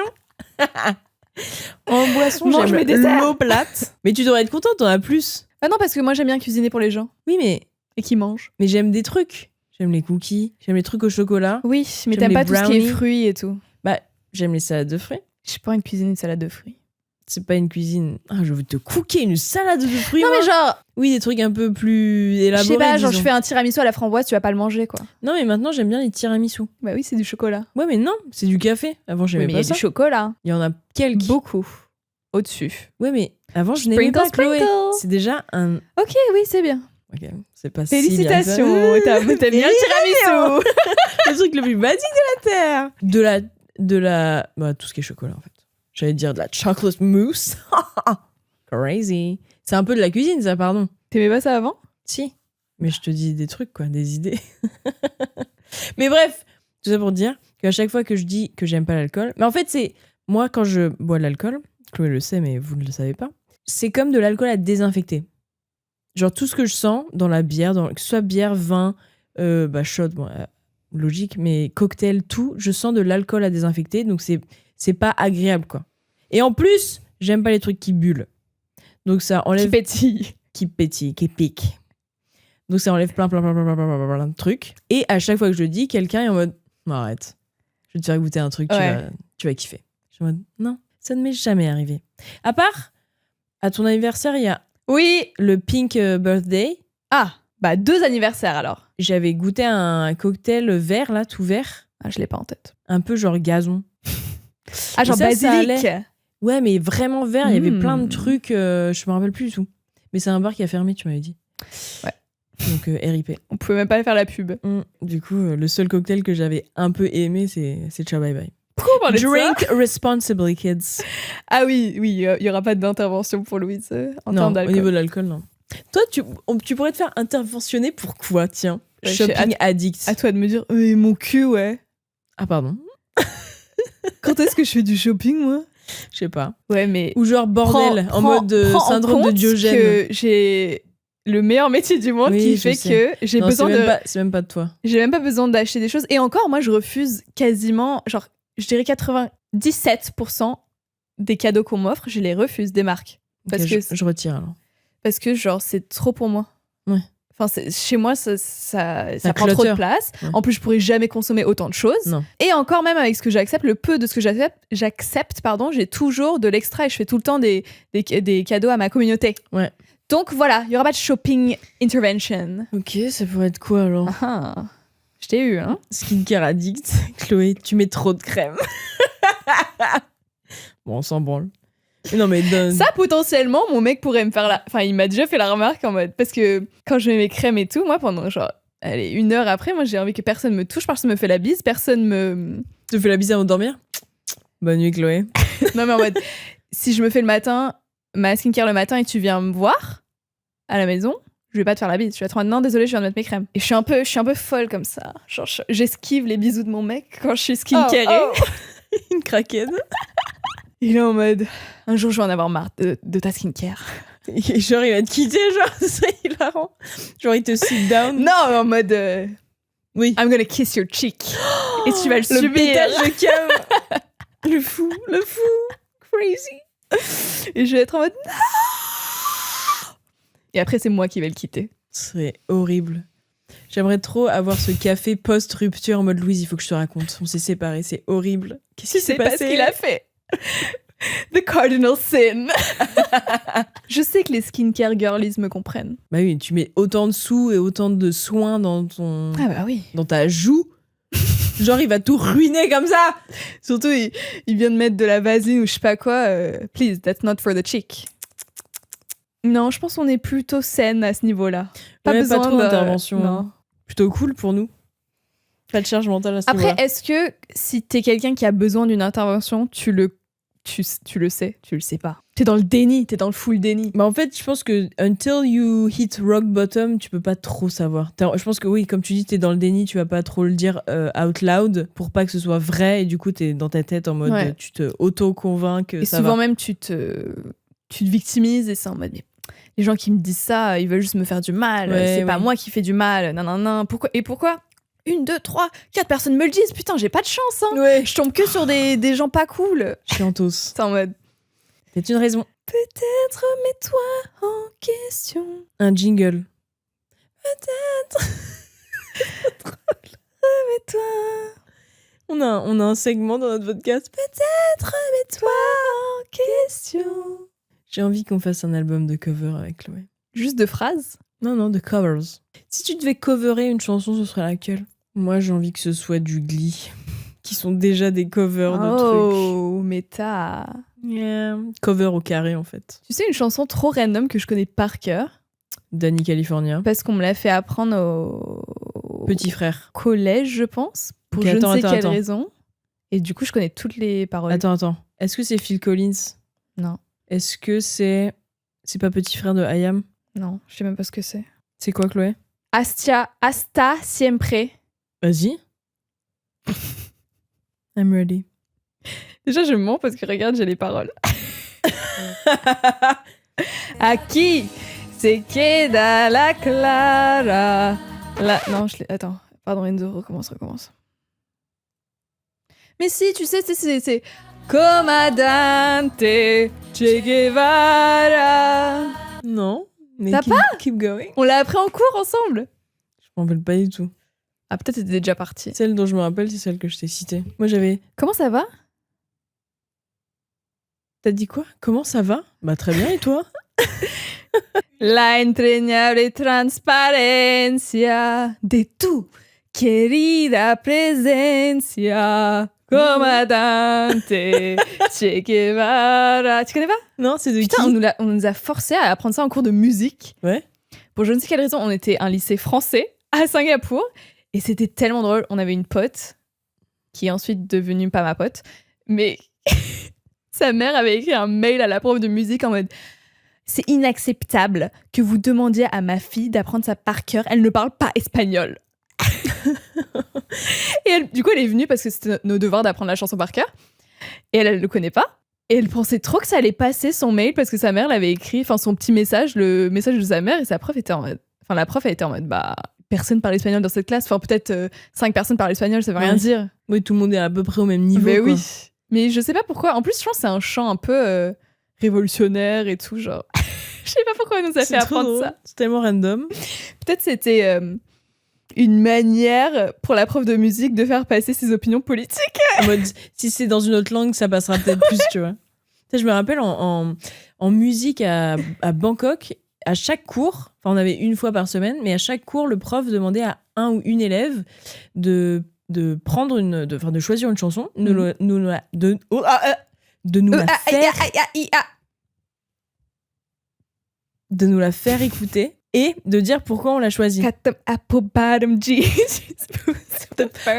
En boisson, Mange mes j'aime desserts. l'eau plate. Mais tu devrais être contente, t'en as plus. Ah non, parce que moi j'aime bien cuisiner pour les gens Oui, mais et qui mangent. j'aime des trucs. J'aime les cookies, j'aime les trucs au chocolat. Oui, mais J'aime t'aimes les pas tout ce qui est brownies. fruits et tout. Bah, j'aime les salades de fruits. J'ai pas envie de cuisiner une salade de fruits. C'est pas une cuisine. Ah, je veux te cooker une salade de fruits. Non, moi. mais genre, Oui, des trucs un peu plus élaborés. je sais pas, genre disons. je fais un tiramisu à la framboise, tu vas pas le manger quoi. Non, mais maintenant j'aime bien les tiramisu. Bah oui, c'est du chocolat. Ouais, mais non, c'est du café. Avant, Oui, j'aimais mais il y pas a ça. du chocolat. Il y en a quelques. Beaucoup. Au-dessus. Ouais, mais avant, je n'aimais pas Sprinkle, Chloé. sprinkle. C'est déjà un. Ok, oui, c'est bien. Ok, c'est pas si bien. Félicitations, t'aimes bien le tiramisu. Le truc le plus basique de la terre. De la. Bah, tout ce qui est chocolat, en fait. J'allais dire de la chocolate mousse. Crazy. C'est un peu de la cuisine, ça, pardon. T'aimais pas ça avant? Si. Mais je te dis des trucs, quoi, des idées. Mais bref, tout ça pour dire qu'à chaque fois que je dis que j'aime pas l'alcool. Mais en fait, c'est. Moi, quand je bois de l'alcool, Chloé le sait, mais vous ne le savez pas, c'est comme de l'alcool à désinfecter. Genre, tout ce que je sens dans la bière, que ce soit bière, vin, shot, bon, logique, mais cocktail, tout, je sens de l'alcool à désinfecter, donc c'est pas agréable, quoi. Et en plus, j'aime pas les trucs qui bullent. Donc ça enlève... Qui pétille. Qui pique. Donc ça enlève plein de trucs. Et à chaque fois que je le dis, quelqu'un est en mode, non, arrête, je vais te faire goûter un truc, Ouais. tu vas kiffer. Je suis en mode, non, ça ne m'est jamais arrivé. À part, à ton anniversaire, il y a Oui. le Pink Birthday. Ah, bah 2 anniversaires alors. J'avais goûté un cocktail vert, là, tout vert. Ah, je l'ai pas en tête. Un peu genre gazon. Ah, genre ça basilic. allait. Ouais, mais vraiment vert. Il y avait plein de trucs. Je me rappelle plus du tout. Mais c'est un bar qui a fermé, tu m'avais dit. Ouais. Donc, RIP. On pouvait même pas faire la pub. Du coup, le seul cocktail que j'avais un peu aimé, c'est Ciao Bye Bye. trop parler de ça. Drink responsibly, kids. Ah oui, il y aura pas d'intervention pour Louise en Non, termes au d'alcool. niveau de l'alcool, non. Toi, tu pourrais te faire interventionner pour quoi, tiens? Ouais, Shopping addict. À toi de me dire, mon cul, ouais. Ah, pardon. Quand est-ce que je fais du shopping, moi? Je sais pas. Ouais, mais Ou genre bordel, en mode prends en syndrome de compte Diogène. que j'ai le meilleur métier du monde Oui, qui je fait sais. que j'ai Non, besoin c'est même pas de toi. j'ai même pas besoin d'acheter des choses. Et encore, moi, je refuse quasiment, genre, je dirais 97% des cadeaux qu'on m'offre, je les refuse des marques. Parce Ok, que je retire alors. Parce que, genre, c'est trop pour moi. Ouais. Enfin, chez moi, ça prend trop de clutter. place. Ouais. En plus, je pourrais jamais consommer autant de choses. Non. Et encore même avec ce que j'accepte, le peu de ce que j'accepte, j'ai toujours de l'extra et je fais tout le temps des cadeaux à ma communauté. Ouais. Donc voilà, il y aura pas de shopping intervention. Ok, ça pourrait être quoi alors? Ah, je t'ai eu, hein. Skincare addict. Chloé, tu mets trop de crème. Bon, on s'en branle. Non, mais Ça, potentiellement, mon mec pourrait me faire la... Enfin, il m'a déjà fait la remarque en mode... Parce que quand je mets mes crèmes et tout, moi, pendant genre... Allez, 1 heure après, moi, j'ai envie que personne me touche, personne me fait la bise, personne me... te fais la bise avant de dormir? Bonne nuit, Chloé. Non, mais en mode... Si je me fais le matin, ma skincare le matin et tu viens me voir à la maison, je vais pas te faire la bise. Je vais être en mode, non, désolé, je viens de mettre mes crèmes. Et je suis un peu folle comme ça. Genre, j'esquive les bisous de mon mec quand je suis skincarée. Une craquette. Il est en mode... Un jour, je vais en avoir marre de ta skincare. Et genre, il va te quitter, genre, c'est hilarant. Genre, il te sit down. Non, en mode... Oui. I'm gonna kiss your cheek. Et tu vas le subir. pétage de cam. Le fou. Crazy. Et je vais être en mode... Non. Et après, c'est moi qui vais le quitter. Ce serait horrible. J'aimerais trop avoir ce café post-rupture en mode Louise, il faut que je te raconte. On s'est séparés, c'est horrible. Qu'est-ce qui s'est pas ce passé? qu'il a fait. The cardinal sin. Je sais que les skincare girlies me comprennent. Bah oui, tu mets autant de sous et autant de soins dans ton... Ah bah oui. dans ta joue. Genre, il va tout ruiner comme ça. Surtout, il vient de mettre de la vaseline ou je sais pas quoi. Please, that's not for the cheek. Non, je pense qu'on est plutôt saine à ce niveau-là. Pas besoin trop d'intervention. Non. Plutôt cool pour nous. Pas de charge mentale à ce niveau-là. Après, est-ce que si t'es quelqu'un qui a besoin d'une intervention, tu le sais? Tu le sais pas. T'es dans le déni, t'es dans le full déni. Bah en fait, je pense que until you hit rock bottom, tu peux pas trop savoir. Je pense que oui, comme tu dis, t'es dans le déni, tu vas pas trop le dire out loud pour pas que ce soit vrai et du coup t'es dans ta tête en mode Ouais. tu te auto-convaincs que Et ça souvent va. même, tu te victimises et c'est en mode... Mais les gens qui me disent ça, ils veulent juste me faire du mal. Ouais, c'est pas moi qui fais du mal. Non. Pourquoi? 1, 2, 3, 4 personnes me le disent. Putain, j'ai pas de chance. Hein. Ouais. Je tombe que sur des gens pas cool. Chiantos. C'est en mode... C'est une raison. Peut-être remets-toi en question. Un jingle. Remets-toi. On a un segment dans notre podcast. Peut-être remets-toi en question. J'ai envie qu'on fasse un album de cover avec Chloé. Juste de phrases. Non, de covers. Si tu devais coverer une chanson, ce serait laquelle? Moi, j'ai envie que ce soit du Glee, qui sont déjà des covers de trucs. Oh, méta. Yeah. Cover au carré, en fait. Tu sais, une chanson trop random que je connais par cœur, Danny California. parce qu'on me l'a fait apprendre au Petit frère. collège, je pense, pour Ok, je ne sais quelle attends. raison. Et du coup, je connais toutes les paroles. Attends. Est-ce que c'est Phil Collins? Non, Est-ce que c'est pas Petit frère de I Am? non, je sais même pas ce que c'est. C'est quoi, Chloé? Hasta siempre. Vas-y. I'm ready. Déjà, je mens parce que regarde, j'ai les paroles. Aquí se queda la clara. Non, attends. Pardon, Enzo, recommence. Mais si, tu sais, c'est... Comandante Che Guevara. Non. Mais T'as keep going. On l'a appris en cours ensemble. Je m'en rappelle pas du tout. Ah, peut-être t'étais déjà partie. Celle dont je me rappelle, c'est celle que je t'ai citée. Moi, j'avais... Comment ça va? T'as dit quoi? Comment ça va? Bah très bien, et toi? La entrañable transparencia de tu querida presencia, comandante Che Guevara. Tu connais pas? Non, c'est de Putain, qui? on nous a forcé à apprendre ça en cours de musique. Ouais. Pour je ne sais quelle raison, on était un lycée français à Singapour et c'était tellement drôle. On avait une pote qui est ensuite devenue pas ma pote. Mais sa mère avait écrit un mail à la prof de musique en mode « C'est inacceptable que vous demandiez à ma fille d'apprendre ça par cœur. Elle ne parle pas espagnol. » Et du coup, elle est venue parce que c'était nos devoirs d'apprendre la chanson par cœur. Et elle le connaît pas. Et elle pensait trop que ça allait passer son mail parce que sa mère l'avait écrit, enfin son petit message, le message de sa mère. Et sa prof était en mode, enfin la prof a été en mode, bah personne parle espagnol dans cette classe. Enfin peut-être 5 personnes parlent espagnol, ça veut rien dire. Oui, tout le monde est à peu près au même niveau. Mais quoi. oui. Mais je sais pas pourquoi. En plus, je pense que c'est un chant un peu révolutionnaire et tout, genre. Je sais pas pourquoi on nous a fait apprendre ça. C'est tellement random. Peut-être c'était une manière pour la prof de musique de faire passer ses opinions politiques. En mode, si c'est dans une autre langue, ça passera peut-être plus, tu vois. Tu sais, je me rappelle en musique à Bangkok, à chaque cours, enfin on avait une fois par semaine, mais à chaque cours, le prof demandait à un ou une élève de prendre de choisir une chanson, de nous la faire écouter et de dire pourquoi on l'a choisi. Got them apple bottom jeans. With the fur!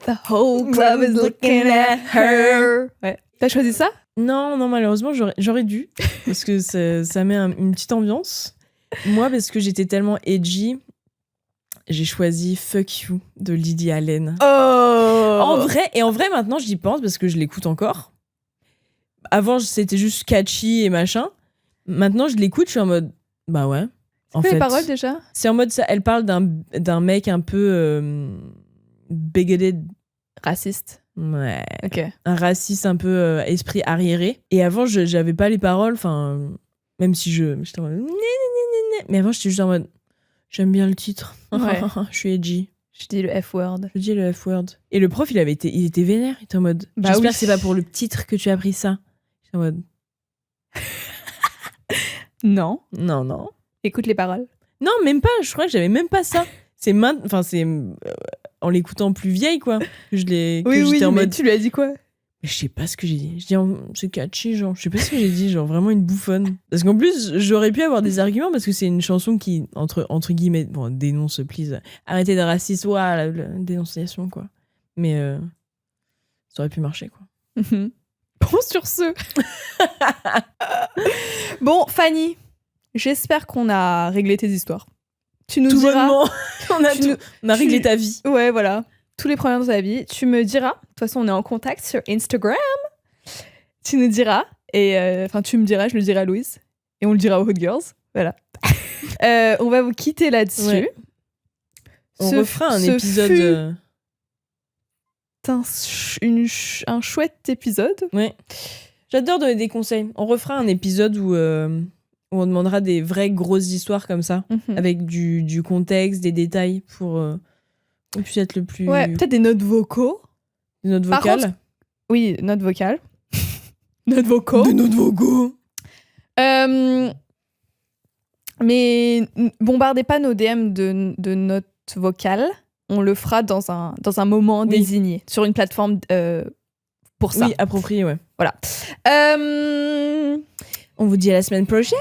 The whole club is looking at her. Ouais. T'as choisi ça? Non, malheureusement, j'aurais dû. Parce que ça met une petite ambiance. Moi, parce que j'étais tellement edgy, j'ai choisi Fuck You de Lily Allen. Oh! En vrai, maintenant, j'y pense parce que je l'écoute encore. Avant, c'était juste catchy et machin. Maintenant, je l'écoute, je suis en mode, bah ouais. C'est quoi les paroles déjà? C'est en mode ça. Elle parle d'un mec un peu bigoted. Raciste. Ouais. Ok. Un raciste un peu esprit arriéré. Et avant, j'avais pas les paroles, enfin, même si j'étais en mode. Mais avant, j'étais juste en mode, j'aime bien le titre. Ouais. Je suis edgy. Je dis le F-word. Je dis le F-word. Et le prof, il était vénère. Il était en mode, bah j'espère oui. que c'est pas pour le titre que tu as pris ça. J'étais en mode. Non. Non. Écoute les paroles. Non, même pas. Je crois que j'avais même pas ça. C'est en l'écoutant plus vieille, quoi. J'étais en mode. Tu lui as dit quoi? Je sais pas ce que j'ai dit. Je dis, c'est catchy, genre. Je sais pas ce que j'ai dit, genre vraiment une bouffonne. Parce qu'en plus, j'aurais pu avoir des arguments parce que c'est une chanson qui, entre guillemets, bon, dénonce, please. Arrêtez de raciste, la dénonciation, quoi. Mais ça aurait pu marcher, quoi. Bon, sur ce. Bon, Fanny, j'espère qu'on a réglé tes histoires. Tu nous diras. On a réglé ta vie. Ouais, voilà. Tous les problèmes de ta vie. Tu me diras. De toute façon, on est en contact sur Instagram. Tu nous diras. Et enfin, tu me diras, je le dirai à Louise. Et on le dira aux Hot Girls. Voilà. On va vous quitter là-dessus. Ouais. On refera un épisode. Un chouette épisode. Ouais. J'adore donner des conseils. On refera un épisode où on demandera des vraies grosses histoires comme ça, avec du contexte, des détails pour qu'on puisse être le plus. Ouais, peut-être des notes vocaux. Des notes vocales. Contre, oui, notes vocales. Notes vocaux. Des notes vocaux. Mais bombardez pas nos DM de notes vocales. On le fera dans un moment désigné, sur une plateforme pour ça. Oui, approprié, ouais. Voilà. On vous dit à la semaine prochaine.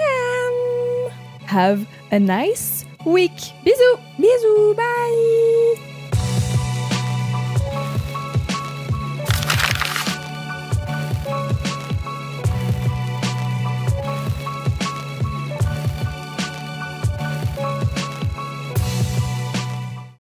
Have a nice week. Bisous. Bisous, bye.